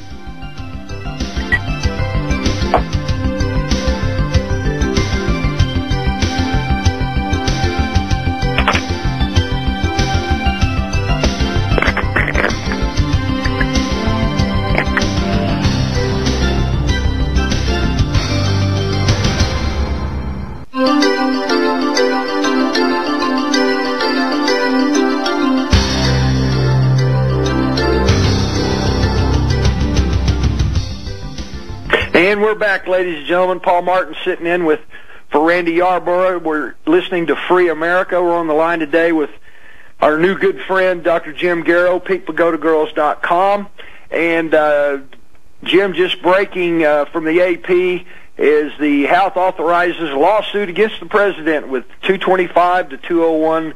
And we're back, ladies and gentlemen. Paul Martin sitting in for Randy Yarborough. We're listening to Free America. We're on the line today with our new good friend, Dr. Jim Garrow, peakpagodagirls.com. And Jim, just breaking from the AP is the House authorizes a lawsuit against the president with 225 to 201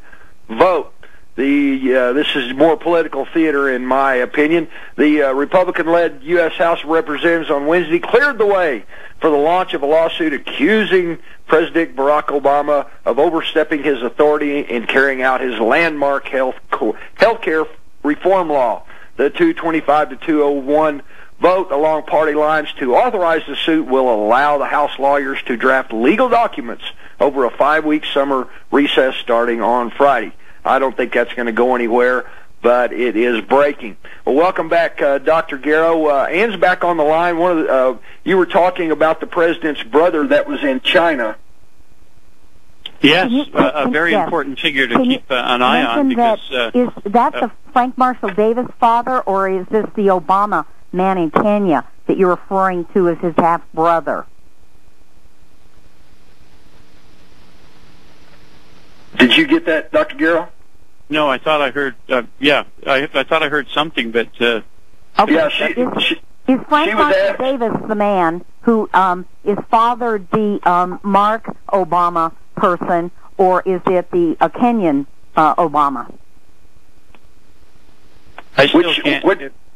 vote. This is more political theater, in my opinion. The Republican-led U.S. House of Representatives on Wednesday cleared the way for the launch of a lawsuit accusing President Barack Obama of overstepping his authority in carrying out his landmark health care reform law. The 225 to 201 vote along party lines to authorize the suit will allow the House lawyers to draft legal documents over a 5-week summer recess starting on Friday. I don't think that's going to go anywhere, but it is breaking. Well, welcome back, Dr. Garrow. Ann's back on the line. You were talking about the president's brother that was in China.
Yes, a very important figure to keep an eye on. Because
is that the Frank Marshall Davis father, or is this the Obama man in Kenya that you're referring to as his half-brother?
Did you get that, Dr. Garrow?
No, I thought I heard. I thought I heard something, but
okay.
Yeah,
is Frank Marshall Davis the man who is fathered the Mark Obama person, or is it the Kenyan Obama?
I still can't.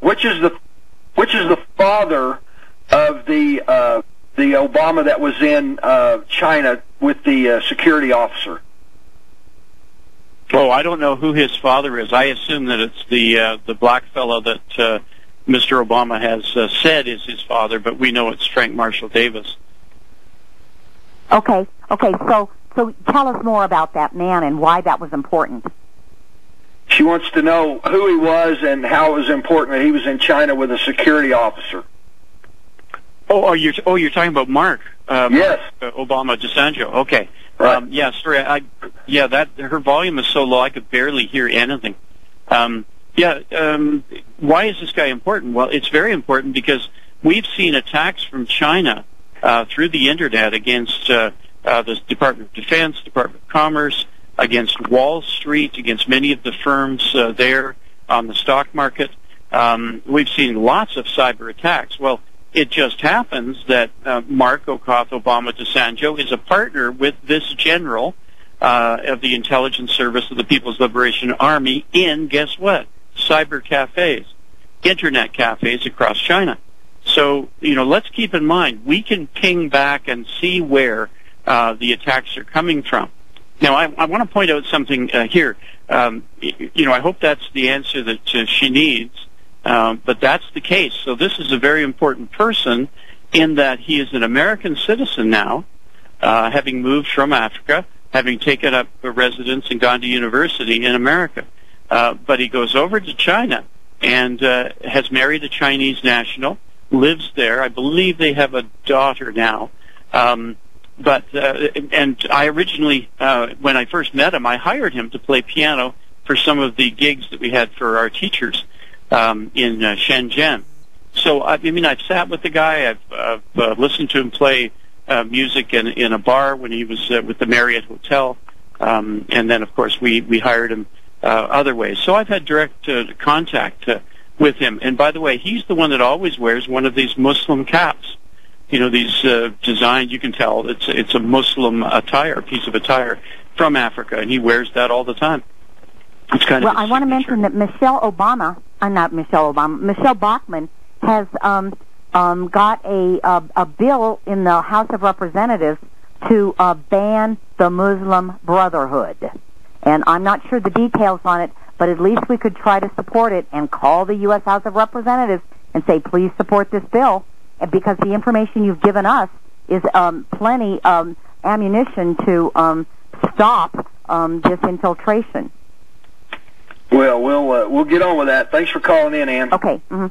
Which is the father of the Obama that was in China with the security officer?
Oh, I don't know who his father is. I assume that it's the black fellow that Mr. Obama has said is his father, but we know it's Frank Marshall Davis.
Okay. So tell us more about that man and why that was important.
She wants to know who he was and how it was important that he was in China with a security officer.
You're talking about Mark.
Yes.
Obama DeSanjo. Okay.
Right.
Sorry. Her volume is so low I could barely hear anything. Yeah. Why is this guy important? Well, it's very important because we've seen attacks from China through the Internet against the Department of Defense, Department of Commerce, against Wall Street, against many of the firms there on the stock market. We've seen lots of cyber attacks. Well, it just happens that Mark Okoth Obama DeSanjo is a partner with this general of the Intelligence Service of the People's Liberation Army in, guess what, cyber cafes, Internet cafes across China. So, let's keep in mind, we can ping back and see where the attacks are coming from. Now, I want to point out something here. I hope that's the answer that she needs, but that's the case. So this is a very important person in that he is an American citizen now, having moved from Africa, having taken up a residence and gone to university in America. But he goes over to China and has married a Chinese national, lives there. I believe they have a daughter now. But I originally, when I first met him, I hired him to play piano for some of the gigs that we had for our teachers in Shenzhen. So, I've sat with the guy. I've listened to him play music in a bar when he was with the Marriott Hotel. And then, of course, we hired him other ways. So I've had direct contact with him. And by the way, he's the one that always wears one of these Muslim caps. These designed, you can tell it's a Muslim attire, piece of attire from Africa, and he wears that all the time. It's kind of. Well,
I want to mention that Michelle Bachmann has got a bill in the House of Representatives to ban the Muslim Brotherhood, and I'm not sure the details on it, but at least we could try to support it and call the U.S. House of Representatives and say, please support this bill. Because the information you've given us is plenty ammunition to stop this infiltration.
Well, we'll get on with that. Thanks for calling in, Ann.
Okay.
Mm-hmm.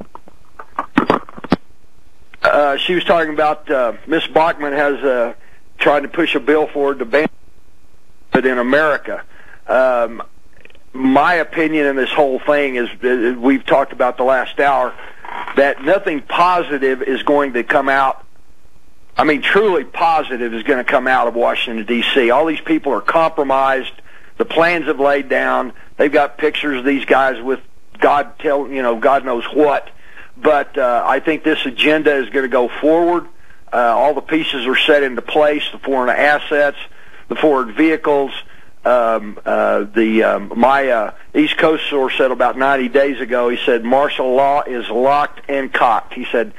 She was talking about Miss Bachmann has tried to push a bill forward to ban it in America. My opinion in this whole thing is, we've talked about the last hour, that nothing positive is going to come out. Truly positive is going to come out of Washington, D.C. All these people are compromised. The plans have laid down. They've got pictures of these guys with God knows what. But I think this agenda is going to go forward. All the pieces are set into place, the foreign assets, the forward vehicles. My East Coast source said about 90 days ago, he said, martial law is locked and cocked. He said,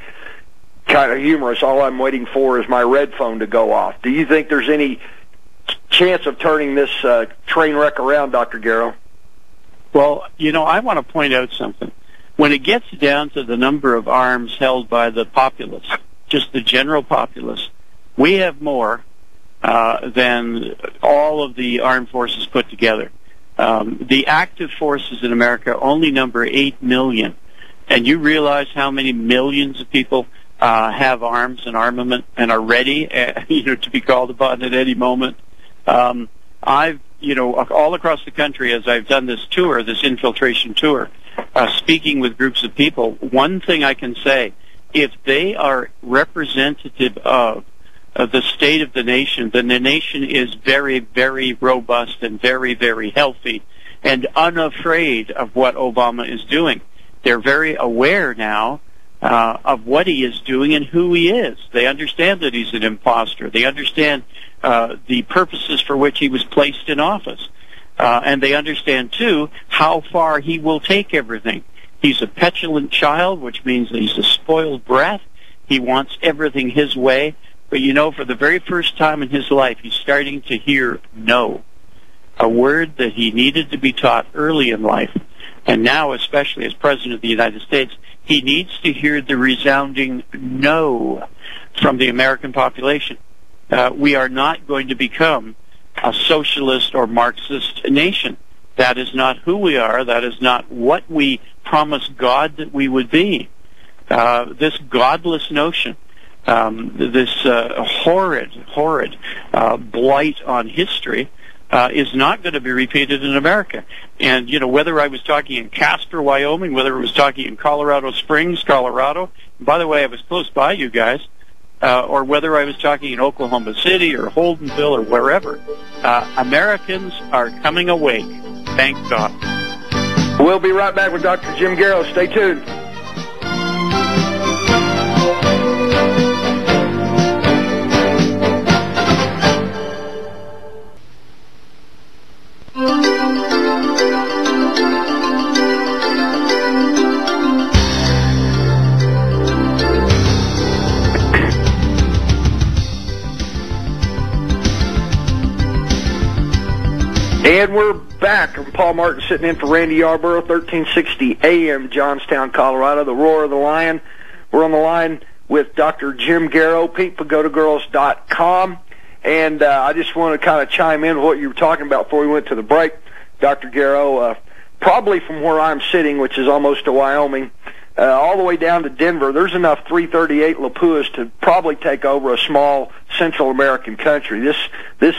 kind of humorous, all I'm waiting for is my red phone to go off. Do you think there's any chance of turning this train wreck around, Dr. Garrow?
Well, I want to point out something. When it gets down to the number of arms held by the populace, just the general populace, we have more than all of the armed forces put together. The active forces in America only number 8 million. And you realize how many millions of people have arms and armament and are ready to be called upon at any moment. I've all across the country, as I've done this tour, this infiltration tour, speaking with groups of people, one thing I can say, if they are representative of the state of the nation, then the nation is very, very robust and very, very healthy and unafraid of what Obama is doing. They're very aware now of what he is doing and who he is. They understand that he's an imposter. They understand the purposes for which he was placed in office. And they understand, too, how far he will take everything. He's a petulant child, which means that he's a spoiled brat. He wants everything his way. But for the very first time in his life, he's starting to hear no, a word that he needed to be taught early in life. And now, especially as President of the United States, he needs to hear the resounding no from the American population. We are not going to become a socialist or Marxist nation. That is not who we are. That is not what we promised God that we would be. This godless notion, this horrid blight on history, is not going to be repeated in America. And, whether I was talking in Casper, Wyoming, whether I was talking in Colorado Springs, Colorado, and by the way, I was close by you guys, or whether I was talking in Oklahoma City or Holdenville or wherever, Americans are coming awake. Thank God.
We'll be right back with Dr. Jim Garrow. Stay tuned. And we're back. I'm Paul Martin sitting in for Randy Yarborough, 1360 AM, Johnstown, Colorado, the Roar of the Lion. We're on the line with Dr. Jim Garrow, PinkPagodaGirls.com. And I just want to kind of chime in with what you were talking about before we went to the break, Dr. Garrow. Probably from where I'm sitting, which is almost to Wyoming, all the way down to Denver, there's enough 338 Lapuas to probably take over a small Central American country. This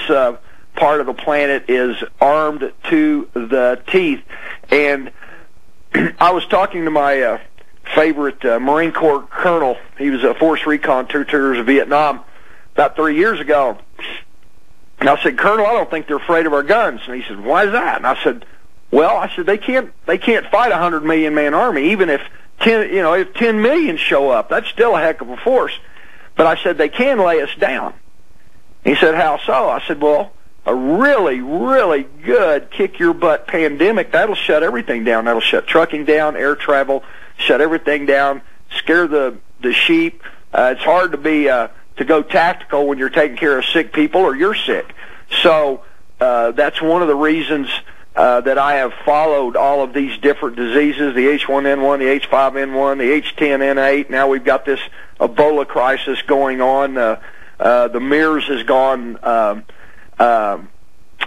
part of the planet is armed to the teeth. And I was talking to my favorite Marine Corps colonel. He was a Force Recon 2 tours of Vietnam about 3 years ago. And I said, Colonel, I don't think they're afraid of our guns. And he said, why is that? And I said, well, they can't fight a 100 million man army, even if 10 million show up. That's still a heck of a force. But I said, they can lay us down. He said, how so? I said, well, a really, really good kick-your-butt pandemic, that'll shut everything down. That'll shut trucking down, air travel, shut everything down, scare the sheep. It's hard to go tactical when you're taking care of sick people or you're sick. So that's one of the reasons that I have followed all of these different diseases, the H1N1, the H5N1, the H10N8. Now we've got this Ebola crisis going on. The MERS has gone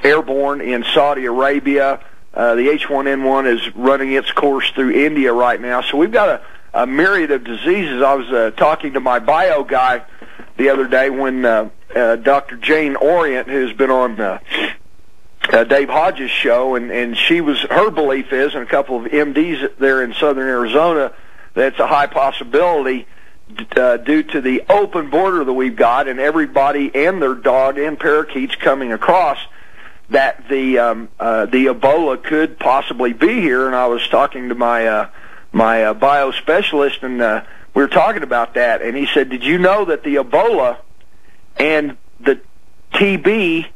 airborne in Saudi Arabia. The H1N1 is running its course through India right now. So we've got a myriad of diseases. I was talking to my bio guy the other day when Dr. Jane Orient, who's been on Dave Hodges' show, and her belief is, and a couple of MDs there in southern Arizona, that it's a high possibility due to the open border that we've got and everybody and their dog and parakeets coming across, that the Ebola could possibly be here. And I was talking to my bio specialist, and we were talking about that, and he said, did you know that the Ebola and the TB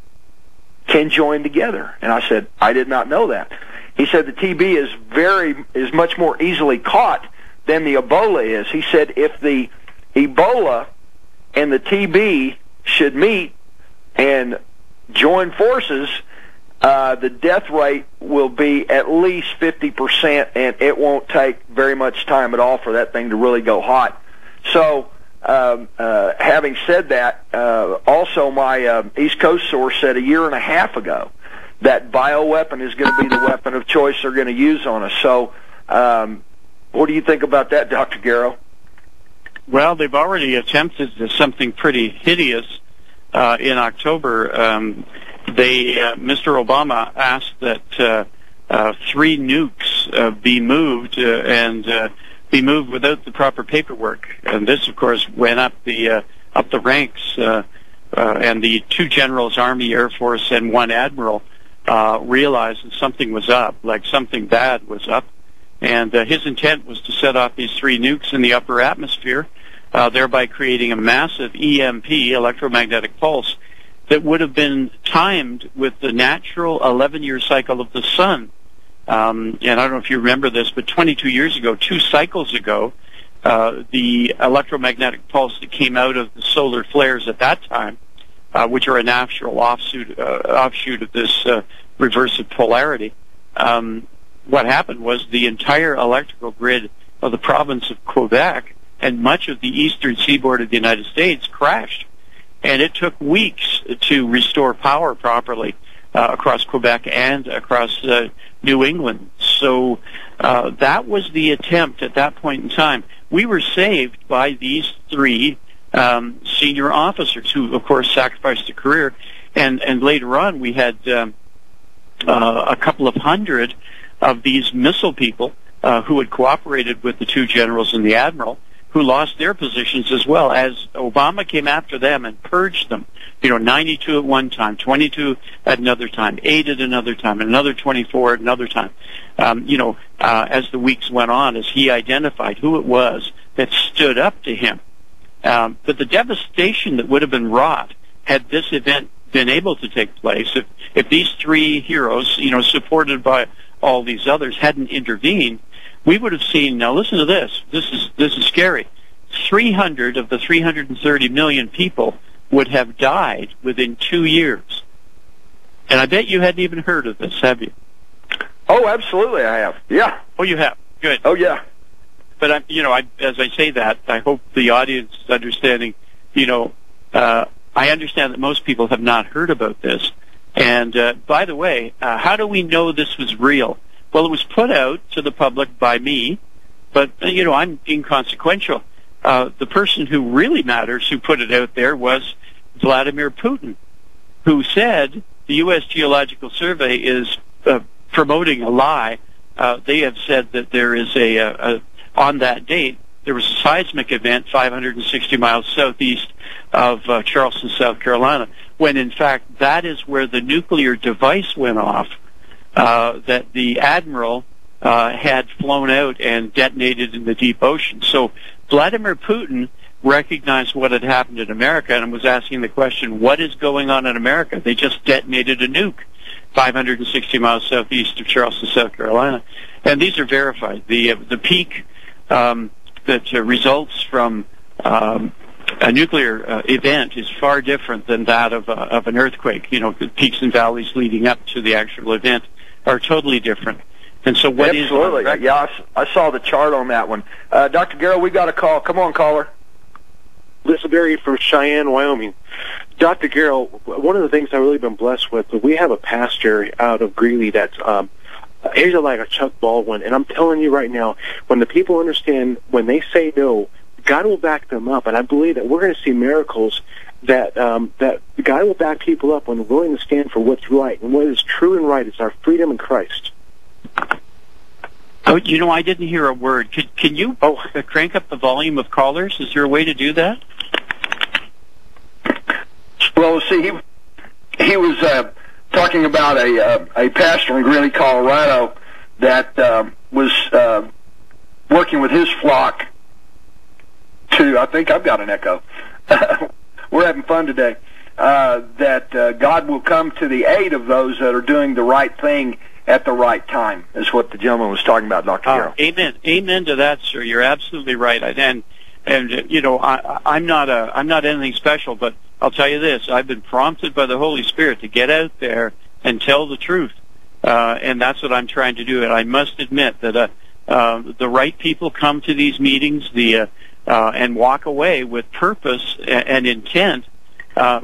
can join together? And I said, I did not know that. He said the TB is much more easily caught than the Ebola is. He said if the Ebola and the TB should meet and join forces, the death rate will be at least 50%, and it won't take very much time at all for that thing to really go hot. So, having said that, also my East Coast source said a year and a half ago that bioweapon is going to be the weapon of choice they're going to use on us. So, what do you think about that, Dr. Garrow?
Well, they've already attempted something pretty hideous in October. Mr. Obama asked that 3 nukes be moved and be moved without the proper paperwork. And this, of course, went up the ranks. And the 2 generals, Army, Air Force, and 1 admiral, realized that something was up, like something bad was up. And his intent was to set off these 3 nukes in the upper atmosphere, thereby creating a massive EMP, electromagnetic pulse, that would have been timed with the natural 11-year cycle of the sun. And I don't know if you remember this, but 22 years ago, 2 cycles ago, the electromagnetic pulse that came out of the solar flares at that time, which are a natural offshoot of this reversive polarity, what happened was the entire electrical grid of the province of Quebec and much of the eastern seaboard of the United States crashed. And it took weeks to restore power properly across Quebec and across New England. So that was the attempt at that point in time. We were saved by these 3 senior officers who, of course, sacrificed a career. And later on, we had a couple of hundred of these missile people who had cooperated with the two generals and the admiral, who lost their positions as well, as Obama came after them and purged them. 92 at one time, 22 at another time, 8 at another time, and another 24 at another time. As the weeks went on, as he identified who it was that stood up to him. But the devastation that would have been wrought had this event been able to take place, if these three heroes, supported by all these others, hadn't intervened, we would have seen, now listen to this, this is scary, 300 of the 330 million people would have died within 2 years. And I bet you hadn't even heard of this, have you?
Oh, absolutely I have. Yeah.
Oh, you have? Good.
Oh, yeah.
But, as I say that, I hope the audience is understanding, I understand that most people have not heard about this. And, by the way, how do we know this was real? Well, it was put out to the public by me, but, I'm inconsequential. The person who really matters, who put it out there, was Vladimir Putin, who said the U.S. Geological Survey is promoting a lie. They have said that there is on that date, there was a seismic event 560 miles southeast of Charleston, South Carolina, when in fact that is where the nuclear device went off that the admiral had flown out and detonated in the deep ocean. So Vladimir Putin recognized what had happened in America and was asking the question, what is going on in America? They just detonated a nuke 560 miles southeast of Charleston, South Carolina. And these are verified. The peak that results from a nuclear event is far different than that of an earthquake. The peaks and valleys leading up to the actual event are totally different. And so what
Absolutely. Yeah, I saw the chart on that one. Dr. Garrow, we got a call. Come on, caller.
This is Barry from Cheyenne, Wyoming. Dr. Garrow, one of the things I've really been blessed with, we have a pastor out of Greeley that's he's like a Chuck Baldwin, and I'm telling you right now, when the people understand, when they say no, God will back them up, and I believe that we're going to see miracles that God will back people up when they're willing to stand for what's right, and what is true and right is our freedom in Christ.
Oh, I didn't hear a word. Can you crank up the volume of callers? Is there a way to do that?
Well, see, he was talking about a pastor in Greeley, Colorado, that was working with his flock to, I think I've got an echo. We're having fun today. That God will come to the aid of those that are doing the right thing at the right time, is what the gentleman was talking about, Dr. Garrow.
Amen to that, sir. You're absolutely right. And I'm not anything special, but I'll tell you this: I've been prompted by the Holy Spirit to get out there and tell the truth, and that's what I'm trying to do. And I must admit that the right people come to these meetings, and walk away with purpose and intent,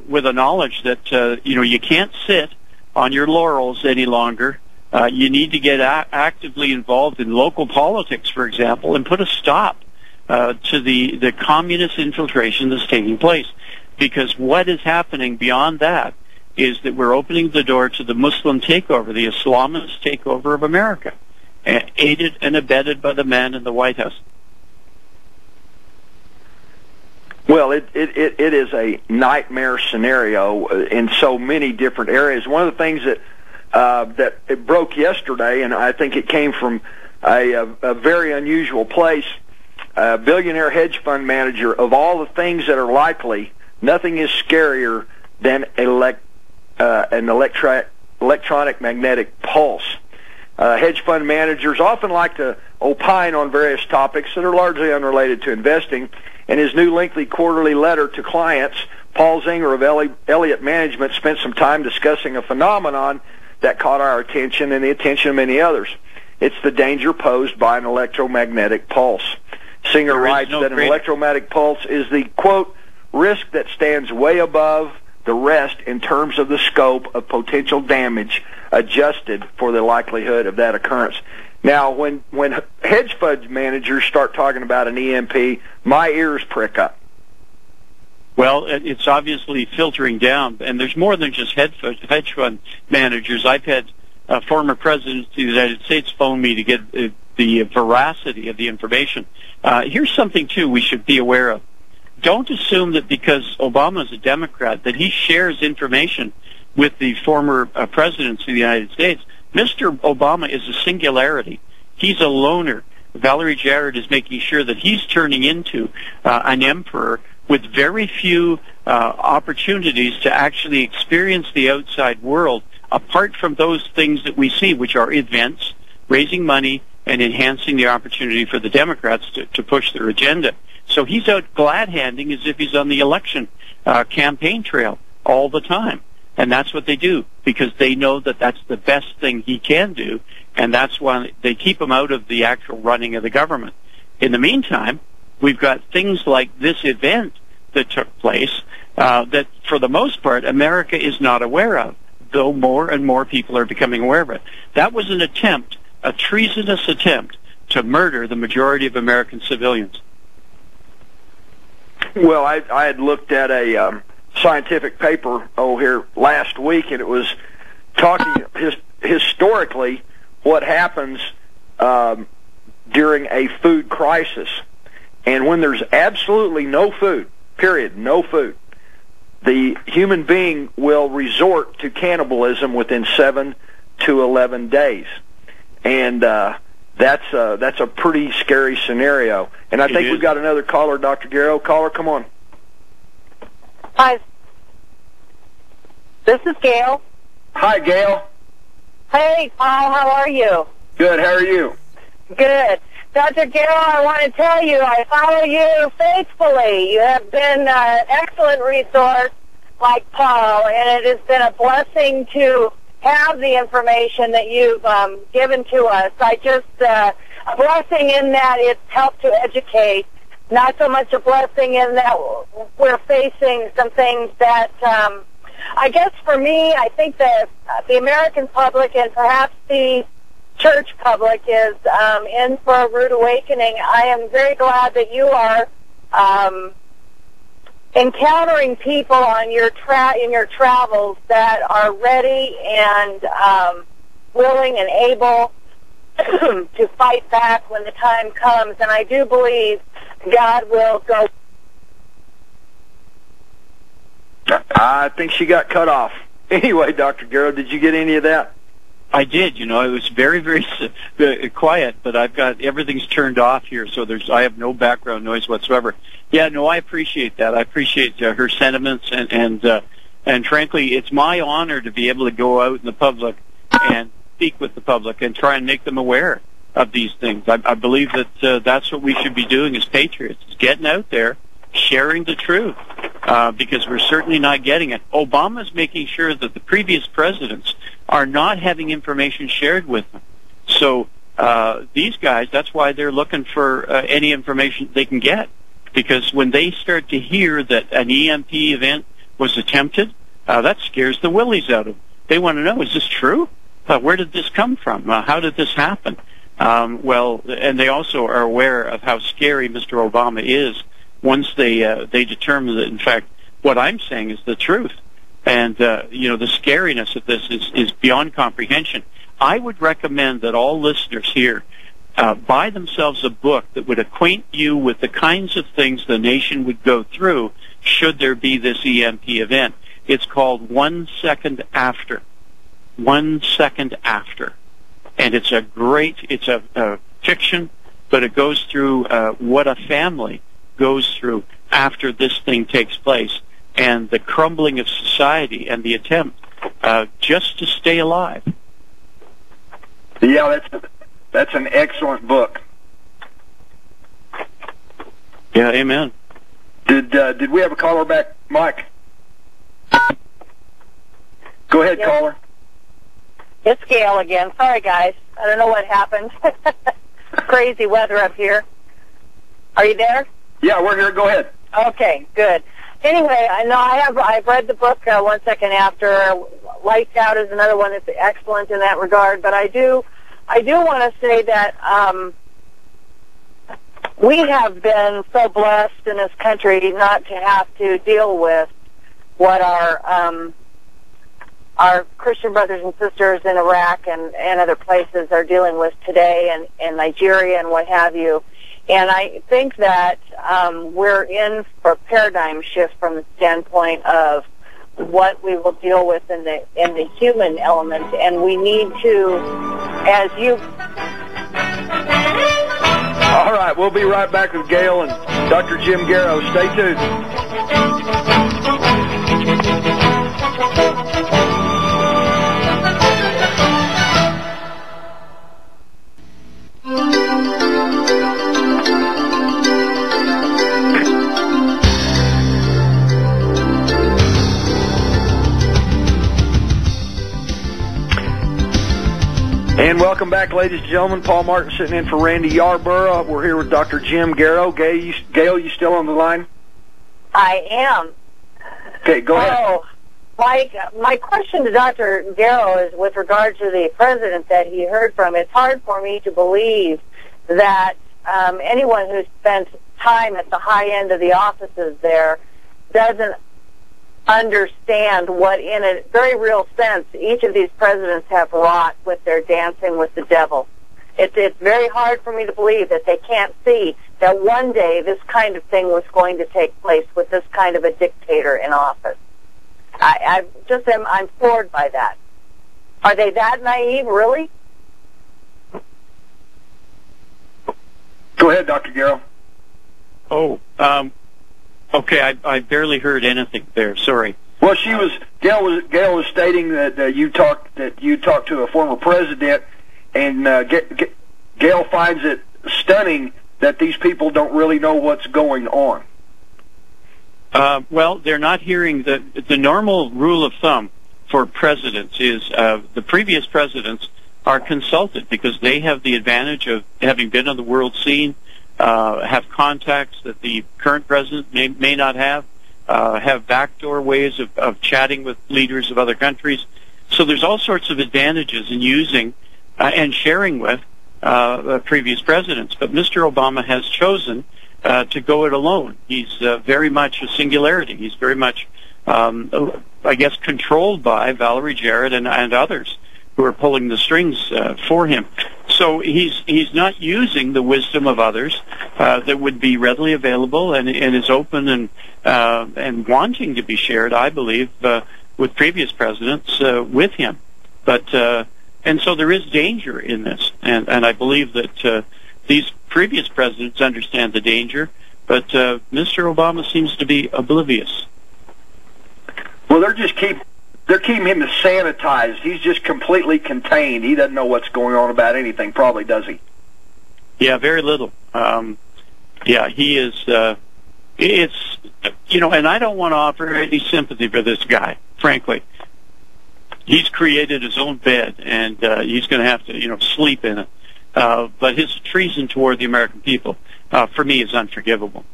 with a knowledge that you can't sit on your laurels any longer. You need to get actively involved in local politics, for example, and put a stop to the communist infiltration that's taking place. Because what is happening beyond that is that we're opening the door to the Muslim takeover, the Islamist takeover of America, aided and abetted by the man in the White House.
Well, it is a nightmare scenario in so many different areas. One of the things that it broke yesterday, and I think it came from a very unusual place, a billionaire hedge fund manager, of all the things that are likely, nothing is scarier than an electronic magnetic pulse. Hedge fund managers often like to opine on various topics that are largely unrelated to investing. In his new lengthy quarterly letter to clients, Paul Zinger of Elliott Management spent some time discussing a phenomenon that caught our attention and the attention of many others. It's the danger posed by an electromagnetic pulse. Zinger writes that an electromagnetic pulse is the, quote, risk that stands way above the rest in terms of the scope of potential damage adjusted for the likelihood of that occurrence. Now, when hedge fund managers start talking about an EMP, my ears prick up.
Well, it's obviously filtering down, and there's more than just hedge fund managers. I've had former presidents of the United States phone me to get the veracity of the information. Here's something, too, we should be aware of. Don't assume that because Obama's a Democrat that he shares information with the former presidents of the United States. Mr. Obama is a singularity. He's a loner. Valerie Jarrett is making sure that he's turning into an emperor with very few opportunities to actually experience the outside world, apart from those things that we see, which are events, raising money, and enhancing the opportunity for the Democrats to push their agenda. So he's out glad-handing as if he's on the election campaign trail all the time. And that's what they do, because they know that that's the best thing he can do, and that's why they keep him out of the actual running of the government. In the meantime, we've got things like this event that took place that, for the most part, America is not aware of, though more and more people are becoming aware of it. That was an attempt, a treasonous attempt, to murder the majority of American civilians.
Well, I had looked at a scientific paper here last week, and it was talking historically what happens during a food crisis. And when there's absolutely no food, period, no food, the human being will resort to cannibalism within 7 to 11 days. And that's a pretty scary scenario. And I think we've got another caller, Dr. Garrow. Caller, come on.
Hi. This is Gail.
Hi, Gail.
Hey, Paul, how are you?
Good, how are you?
Good. Dr. Garrow, I want to tell you, I follow you faithfully. You have been an excellent resource like Paul, and it has been a blessing to have the information that you've given to us. A blessing in that it's helped to educate, not so much a blessing in that we're facing some things that, I guess for me, I think that the American public and perhaps the church public is in for a rude awakening. I am very glad that you are encountering people on your in your travels that are ready and willing and able to fight back when the time comes. And I do believe God will go.
I think she got cut off. Anyway, Dr. Garrow, did you get any of that?
I did. It was very, very quiet, but I've got everything's turned off here, so I have no background noise whatsoever. Yeah, no, I appreciate that. I appreciate her sentiments, and frankly, it's my honor to be able to go out in the public and speak with the public and try and make them aware of these things. I believe that that's what we should be doing as patriots, is getting out there, sharing the truth, because we're certainly not getting it. Obama's making sure that the previous presidents are not having information shared with them. So these guys, that's why they're looking for any information they can get, because when they start to hear that an EMP event was attempted, that scares the willies out of them. They want to know, is this true? Where did this come from? How did this happen? Well, and they also are aware of how scary Mr. Obama is once they determine that, in fact, what I'm saying is the truth. And, the scariness of this is beyond comprehension. I would recommend that all listeners here buy themselves a book that would acquaint you with the kinds of things the nation would go through should there be this EMP event. It's called 1 Second After. 1 Second After. And it's a fiction, but it goes through what a family goes through after this thing takes place, and the crumbling of society and the attempt just to stay alive.
Yeah, that's an excellent book.
Yeah, amen.
Did we have a caller back, Mike? Go ahead,
Yes.
Caller.
It's Gail again. Sorry, guys. I don't know what happened. Crazy weather up here. Are you there?
Yeah, we're here. Go ahead.
Okay, good. Anyway, I know I've read the book 1 Second After. Lights Out is another one that's excellent in that regard. But I do want to say that we have been so blessed in this country not to have to deal with what our Christian brothers and sisters in Iraq and other places are dealing with today, and Nigeria and what have you. And I think that we're in for a paradigm shift from the standpoint of what we will deal with in the human element, and we need to, as you...
All right, we'll be right back with Gail and Dr. Jim Garrow. Stay tuned. And welcome back, ladies and gentlemen. Paul Martin sitting in for Randy Yarborough. We're here with Dr. Jim Garrow. Gail, you still on the line?
I am.
Okay, go ahead.
My question to Dr. Garrow is with regard to the president that he heard from. It's hard for me to believe that anyone who spent time at the high end of the offices there doesn't understand what, in a very real sense, each of these presidents have wrought with their dancing with the devil. It's very hard for me to believe that they can't see that one day this kind of thing was going to take place with this kind of a dictator in office. I'm floored by that. Are they that naive, really?
Go ahead, Dr. Garrow.
Okay, I barely heard anything there. Sorry.
Well, Gail was stating that you talked to a former president, and Gail finds it stunning that these people don't really know what's going on.
Well, they're not hearing the normal rule of thumb for presidents is the previous presidents are consulted because they have the advantage of having been on the world scene, have contacts that the current president may not have backdoor ways of chatting with leaders of other countries. So there's all sorts of advantages in using and sharing with previous presidents. But Mr. Obama has chosen to go it alone. He's very much a singularity. He's very much, I guess, controlled by Valerie Jarrett and others who are pulling the strings for him. So he's not using the wisdom of others that would be readily available and is open and wanting to be shared, I believe, with previous presidents with him. But and so there is danger in this, and I believe that these previous presidents understand the danger, but Mr. Obama seems to be oblivious.
Well, they're keeping him sanitized. He's just completely contained. He doesn't know what's going on about anything, probably, does he?
Yeah, very little. Yeah, he is. It's, and I don't want to offer any sympathy for this guy, frankly. He's created his own bed, and he's going to have to, sleep in it. But his treason toward the American people, for me, is unforgivable.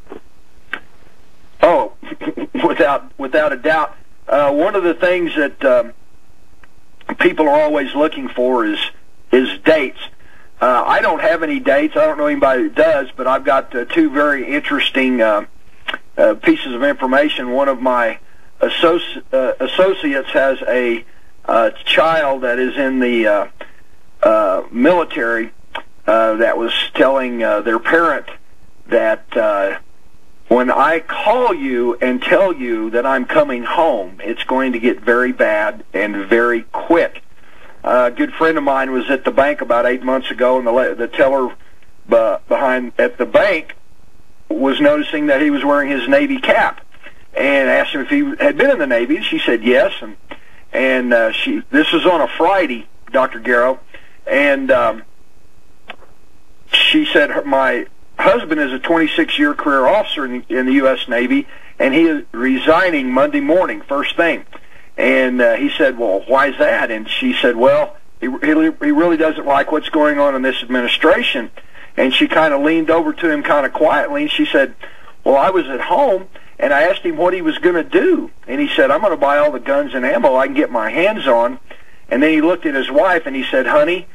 Oh, without a doubt. One of the things that people are always looking for is dates. I don't have any dates. I don't know anybody that does, but I've got two very interesting pieces of information. One of my associates has a child that is in the military that was telling their parent that when I call you and tell you that I'm coming home, it's going to get very bad and very quick. A good friend of mine was at the bank about 8 months ago, and the teller behind at the bank was noticing that he was wearing his Navy cap, and asked him if he had been in the Navy. She said yes, and this was on a Friday, Dr. Garrow, and she said my husband is a 26-year career officer in the U.S. Navy, and he is resigning Monday morning, first thing. And he said, well, why is that? And she said, well, he really doesn't like what's going on in this administration. And she kind of leaned over to him kind of quietly, and she said, well, I was at home, and I asked him what he was going to do. And he said, I'm going to buy all the guns and ammo I can get my hands on. And then he looked at his wife, and he said, honey,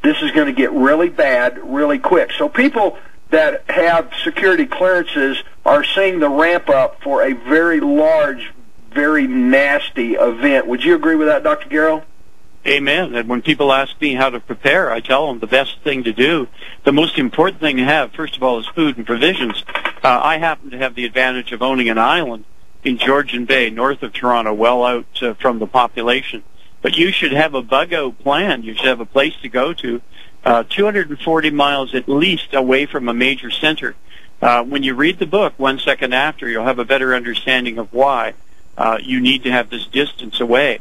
this is going to get really bad really quick. So people that have security clearances are seeing the ramp up for a very large, very nasty event. Would you agree with that, Dr. Garrow?
Amen. And when people ask me how to prepare, I tell them the best thing to do, the most important thing to have, first of all, is food and provisions. I happen to have the advantage of owning an island in Georgian Bay, north of Toronto, well out from the population. But you should have a bug-out plan. You should have a place to go to, 240 miles at least away from a major center. When you read the book 1 second after, you'll have a better understanding of why you need to have this distance away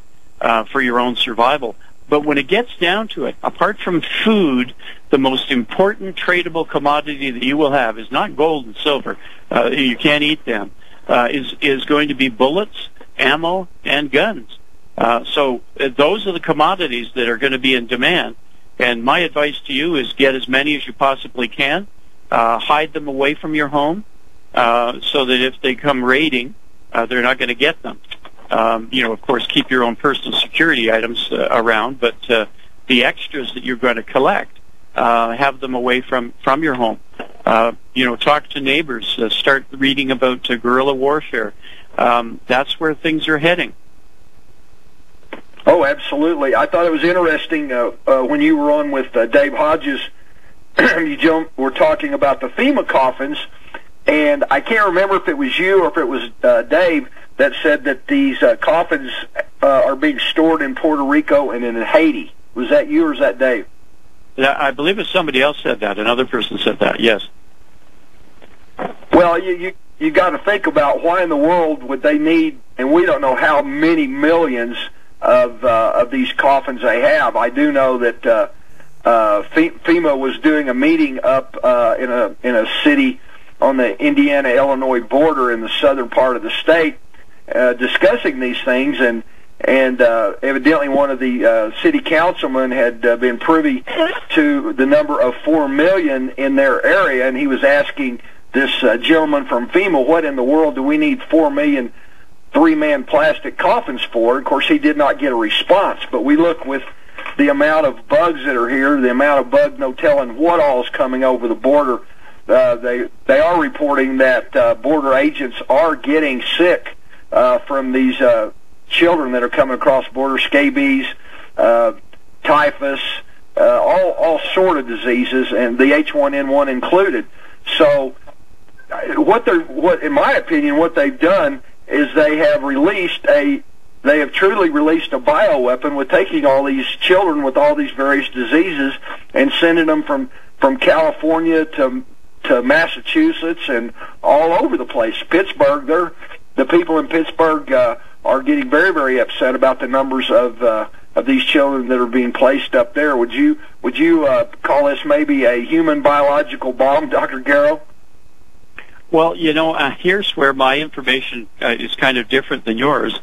for your own survival. But when it gets down to it, apart from food, the most important tradable commodity that you will have is not gold and silver. You can't eat them. Is going to be bullets, ammo, and guns. So those are the commodities that are going to be in demand. And my advice to you is get as many as you possibly can. Hide them away from your home so that if they come raiding, they're not going to get them. Of course, keep your own personal security items around, but the extras that you're going to collect, have them away from your home. Talk to neighbors. Start reading about guerrilla warfare. That's where things are heading.
Oh, absolutely. I thought it was interesting when you were on with Dave Hodges, you were talking about the FEMA coffins, and I can't remember if it was you or if it was Dave that said that these coffins are being stored in Puerto Rico and in Haiti. Was that you or was that Dave?
Yeah, I believe it's somebody else said that. Another person said that, yes.
Well, you got to think about why in the world would they need, and we don't know how many millions of these coffins they have. I do know that FEMA was doing a meeting up in a city on the Indiana-Illinois border in the southern part of the state, discussing these things, and evidently one of the city councilmen had been privy to the number of 4 million in their area, and he was asking this gentleman from FEMA, what in the world do we need 4 million three-man plastic coffins for? Of course, he did not get a response, but we look with the amount of bugs that are here, the amount of bug, no telling what all is coming over the border. They are reporting that border agents are getting sick from these children that are coming across border, scabies, typhus, all sort of diseases, and the H1N1 included. So, in my opinion, what they've done is they have truly released a bioweapon with taking all these children with all these various diseases and sending them from California to Massachusetts and all over the place. Pittsburgh, the people in Pittsburgh are getting very, very upset about the numbers of these children that are being placed up there. Would you call this maybe a human biological bomb, Dr. Garrow?
Well, here's where my information is kind of different than yours.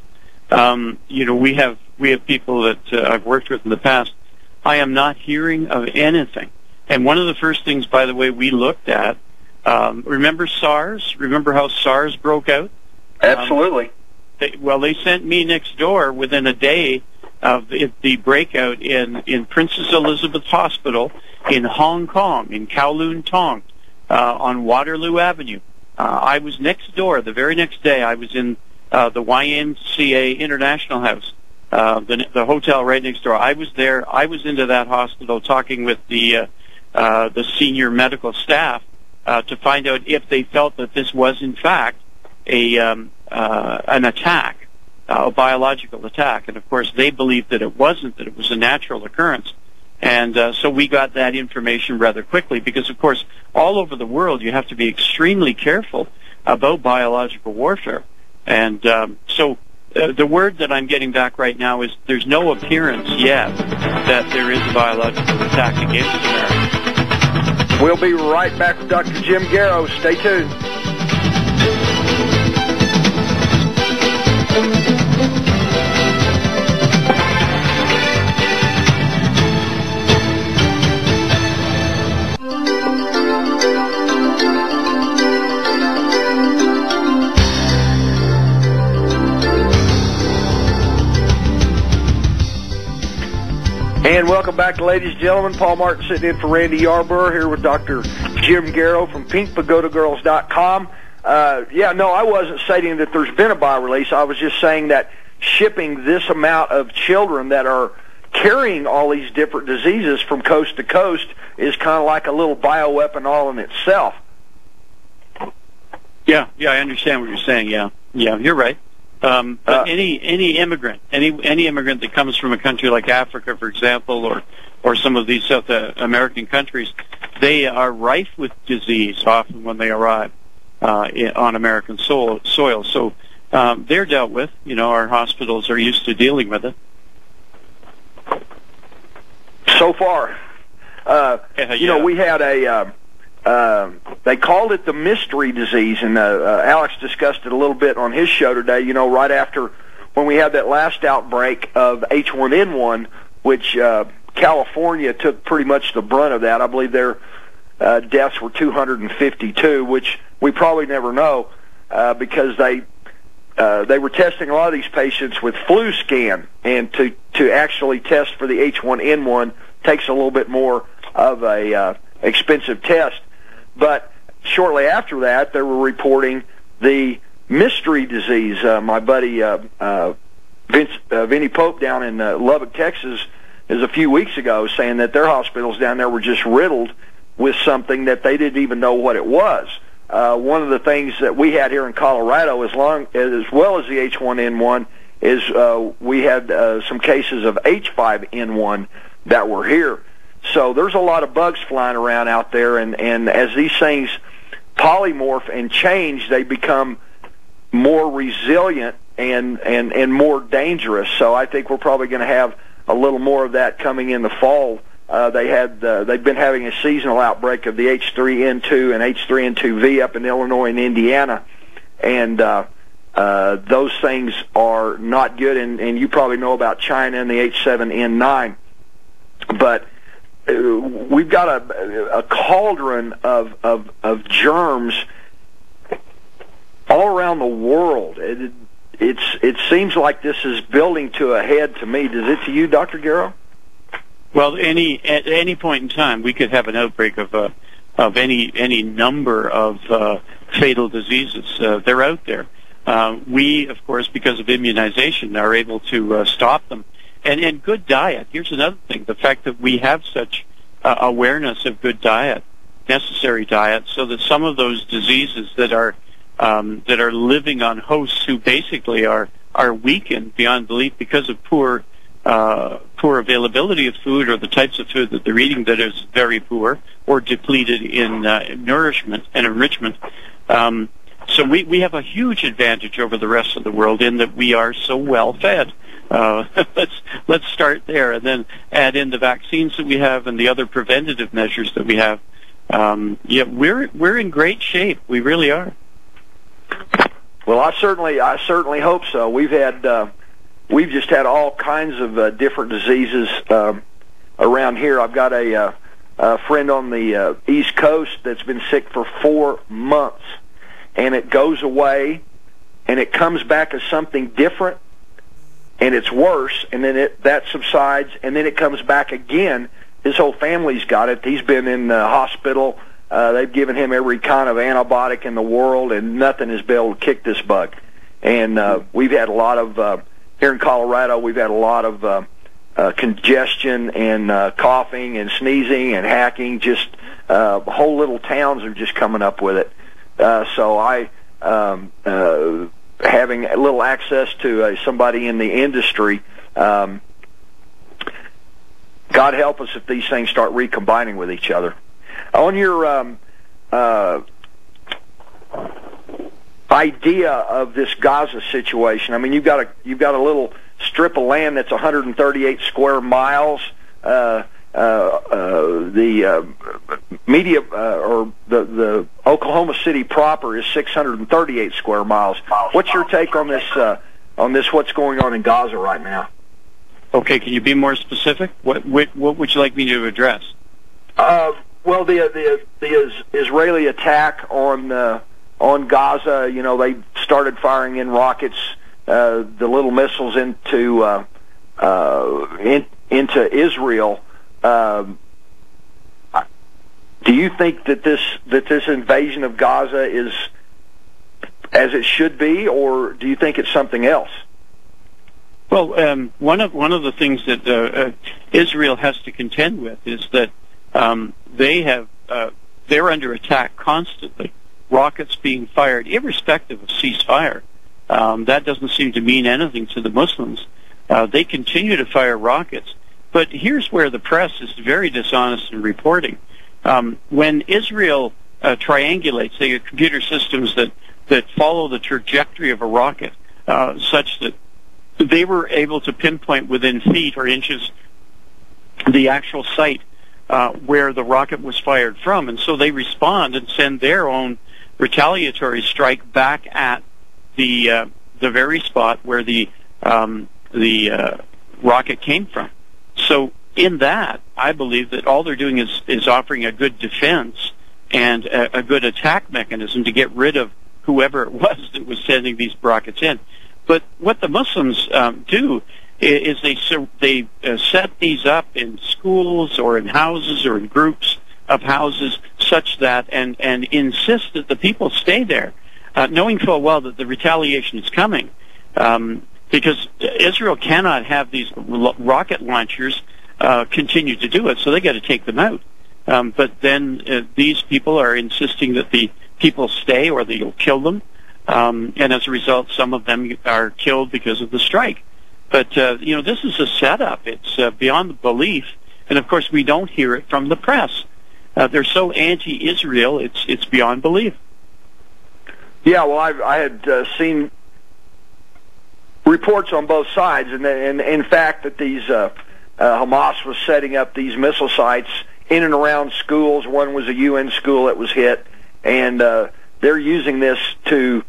We have people that I've worked with in the past. I am not hearing of anything. And one of the first things, by the way, we looked at, remember SARS? Remember how SARS broke out?
Absolutely.
They sent me next door within a day of the breakout in Princess Elizabeth Hospital in Hong Kong, in Kowloon Tong, on Waterloo Avenue. I was next door. The very next day, I was in the YMCA International House, the hotel right next door. I was there. I was into that hospital talking with the senior medical staff to find out if they felt that this was in fact an attack, a biological attack. And of course, they believed that it wasn't; that it was a natural occurrence. And so we got that information rather quickly because, of course, all over the world you have to be extremely careful about biological warfare. And so the word that I'm getting back right now is there's no appearance yet that there is a biological attack against America.
We'll be right back with Dr. Jim Garrow. Stay tuned. And welcome back, ladies and gentlemen. Paul Martin sitting in for Randy Yarborough here with Dr. Jim Garrow from PinkPagodaGirls.com. I wasn't stating that there's been a bio-release. I was just saying that shipping this amount of children that are carrying all these different diseases from coast to coast is kind of like a little bioweapon all in itself.
Yeah, I understand what you're saying. Yeah, you're right. But any immigrant that comes from a country like Africa, for example, or some of these South American countries, they are rife with disease often when they arrive on American soil. So they're dealt with. Our hospitals are used to dealing with it.
So far, we had they called it the mystery disease, and Alex discussed it a little bit on his show today, right after when we had that last outbreak of H1N1, which California took pretty much the brunt of that. I believe their deaths were 252, which we probably never know because they were testing a lot of these patients with flu scan, and to actually test for the H1N1 takes a little bit more of a expensive test. But shortly after that, they were reporting the mystery disease. My buddy Vinny Pope down in Lubbock, Texas, is a few weeks ago saying that their hospitals down there were just riddled with something that they didn't even know what it was. One of the things that we had here in Colorado, as well as the H1N1, is we had some cases of H5N1 that were here. So there's a lot of bugs flying around out there, and as these things polymorph and change, they become more resilient and more dangerous. So I think we're probably going to have a little more of that coming in the fall. They've been having a seasonal outbreak of the H3N2 and H3N2V up in Illinois and Indiana, and those things are not good. And you probably know about China and the H7N9, but we've got a cauldron of germs all around the world. It seems like this is building to a head to me. Does it to you, Dr. Garrow?
Well, at any point in time, we could have an outbreak of any number of fatal diseases. They're out there. We, of course, because of immunization, are able to stop them. And good diet. Here's another thing: the fact that we have such awareness of good diet, necessary diet, so that some of those diseases that are living on hosts who basically are weakened beyond belief because of poor availability of food, or the types of food that they're eating that is very poor or depleted in nourishment and enrichment. So we have a huge advantage over the rest of the world in that we are so well fed. Let's start there, and then add in the vaccines that we have and the other preventative measures that we have. We're in great shape. We really are.
Well, I certainly hope so. We've just had all kinds of different diseases around here. I've got a friend on the East Coast that's been sick for 4 months, and it goes away, and it comes back as something different, and it's worse, and then that subsides, and then it comes back again. His whole family's got it. He's been in the hospital. They've given him every kind of antibiotic in the world, and nothing has been able to kick this bug. And we've had a lot of, here in Colorado, we've had a lot of congestion and coughing and sneezing and hacking. Just whole little towns are just coming up with it. So I, having a little access to somebody in the industry, God help us if these things start recombining with each other. On your idea of this Gaza situation, I mean, you've got a little strip of land that's 138 square miles. The media or the Oklahoma City proper is 638 square miles. What's your take on this? What's going on in Gaza right now?
Okay, can you be more specific? What would you like me to address?
Well, the Israeli attack on Gaza, they started firing in rockets, the little missiles into into Israel. Do you think that this invasion of Gaza is as it should be, or do you think it's something else?
Well, one of the things that Israel has to contend with is that they're under attack constantly. Rockets being fired, irrespective of ceasefire. That doesn't seem to mean anything to the Muslims. They continue to fire rockets. But here's where the press is very dishonest in reporting. When Israel triangulates, they have computer systems that follow the trajectory of a rocket, such that they were able to pinpoint within feet or inches the actual site where the rocket was fired from, and so they respond and send their own retaliatory strike back at the very spot where the rocket came from. So in that, I believe that all they're doing is offering a good defense and a good attack mechanism to get rid of whoever it was that was sending these rockets in. But what the Muslims do is they set these up in schools or in houses or in groups of houses such that and insist that the people stay there, knowing full well that the retaliation is coming, because Israel cannot have these rocket launchers continue to do it, so they got to take them out. But then these people are insisting that the people stay or they'll kill them, and as a result, some of them are killed because of the strike. But this is a setup. It's beyond belief, and of course, we don't hear it from the press. They're so anti-Israel, it's beyond belief.
Yeah, well, I had seen reports on both sides, and in fact that these Hamas was setting up these missile sites in and around schools. One was a UN school that was hit, and they're using this to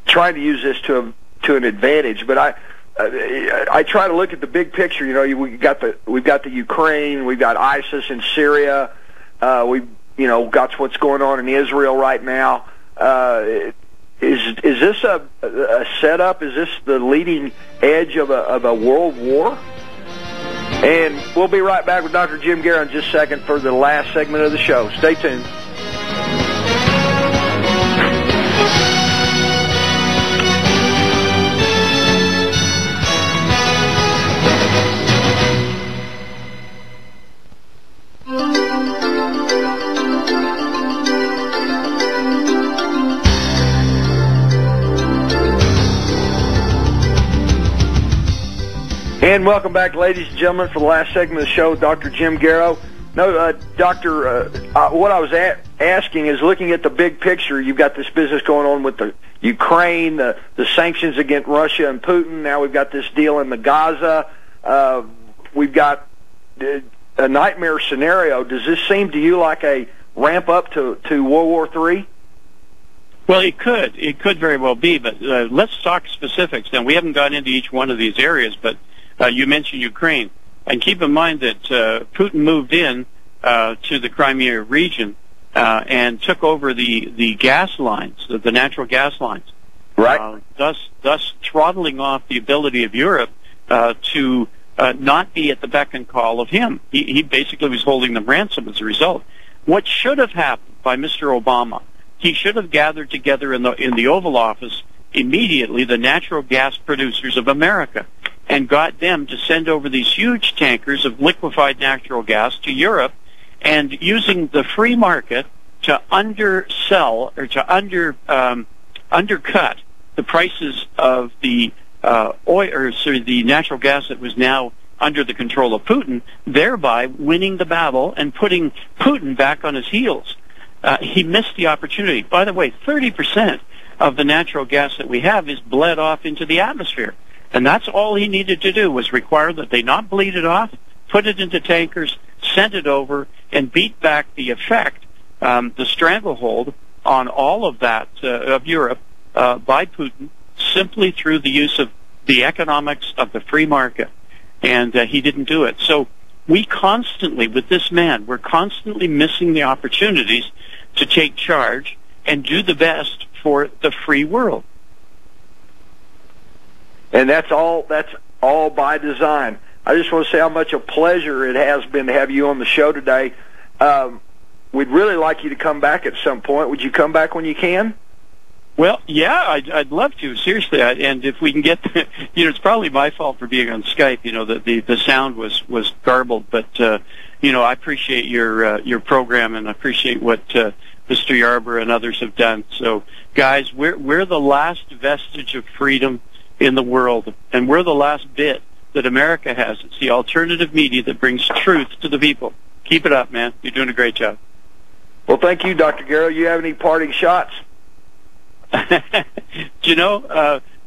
try to use this to an advantage. But I try to look at the big picture. We've got the Ukraine, we've got ISIS in Syria, we've got what's going on in Israel right now. Is this a setup? Is this the leading edge of a world war? And we'll be right back with Dr. Jim Garrow in just a second for the last segment of the show. Stay tuned. And welcome back, ladies and gentlemen, for the last segment of the show, Dr. Jim Garrow. No, Doctor, what I was asking is, looking at the big picture, you've got this business going on with the Ukraine, the sanctions against Russia and Putin. Now we've got this deal in the Gaza. We've got a nightmare scenario. Does this seem to you like a ramp up to World War III?
Well, it could. It could very well be, but let's talk specifics. Now, we haven't gone into each one of these areas, but you mentioned Ukraine. And keep in mind that Putin moved in to the Crimea region and took over the gas lines, the natural gas lines.
Right.
Thus throttling off the ability of Europe to not be at the beck and call of him. He basically was holding them ransom as a result. What should have happened by Mr. Obama, he should have gathered together in the Oval Office immediately the natural gas producers of America and got them to send over these huge tankers of liquefied natural gas to Europe, and using the free market to undersell or to undercut the prices of the the natural gas that was now under the control of Putin, thereby winning the battle and putting Putin back on his heels. He missed the opportunity. By the way, 30% of the natural gas that we have is bled off into the atmosphere. And that's all he needed to do, was require that they not bleed it off, put it into tankers, send it over, and beat back the effect, the stranglehold on all of that of Europe by Putin, simply through the use of the economics of the free market. And he didn't do it. So we constantly, with this man, we're constantly missing the opportunities to take charge and do the best for the free world.
And that's all. That's all by design. I just want to say how much a pleasure it has been to have you on the show today. We'd really like you to come back at some point. Would you come back when you can?
Well, yeah, I'd love to, seriously. And if we can get, it's probably my fault for being on Skype. The sound was garbled, but I appreciate your program, and I appreciate what Mr. Yarborough and others have done. So, guys, we're the last vestige of freedom in the world, and we're the last bit that America has. It's the alternative media that brings truth to the people. Keep it up, man. You're doing a great job.
Well, thank you, Dr. Garrow. You have any parting shots?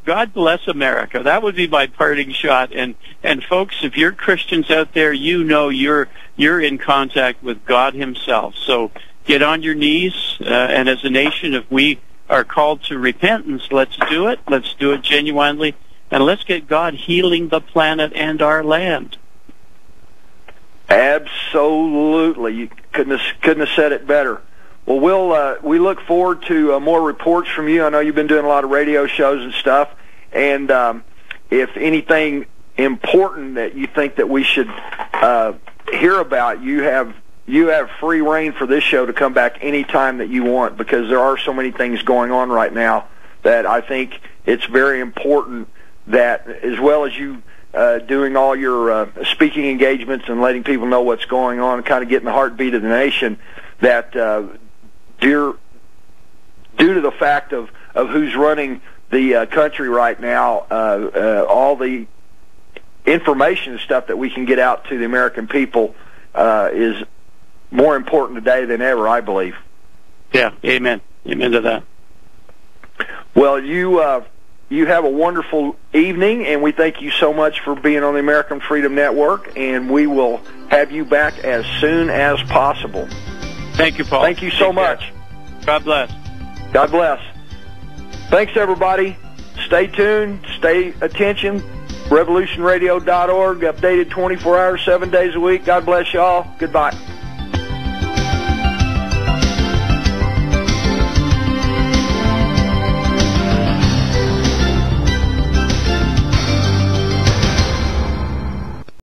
God bless America. That would be my parting shot. And folks, if you're Christians out there, you're in contact with God Himself. So get on your knees. And as a nation, if we are called to repentance, let's do it. Let's do it genuinely, and let's get God healing the planet and our land.
Absolutely. You couldn't have said it better. Well, we look forward to more reports from you. I know you've been doing a lot of radio shows and stuff, and if anything important that you think that we should hear about, you have free reign for this show to come back any time that you want, because there are so many things going on right now that I think it's very important that, as well as you doing all your speaking engagements and letting people know what's going on and kind of getting the heartbeat of the nation, that due to the fact of who's running the country right now, all the information and stuff that we can get out to the American people is more important today than ever, I believe.
Yeah, amen. Amen to that.
Well, you have a wonderful evening, and we thank you so much for being on the American Freedom Network, and we will have you back as soon as possible.
Thank you, Paul.
Thank you so much.
God bless.
God bless. Thanks, everybody. Stay tuned. Stay attention. RevolutionRadio.org, updated 24 hours, 7 days a week. God bless y'all. Goodbye.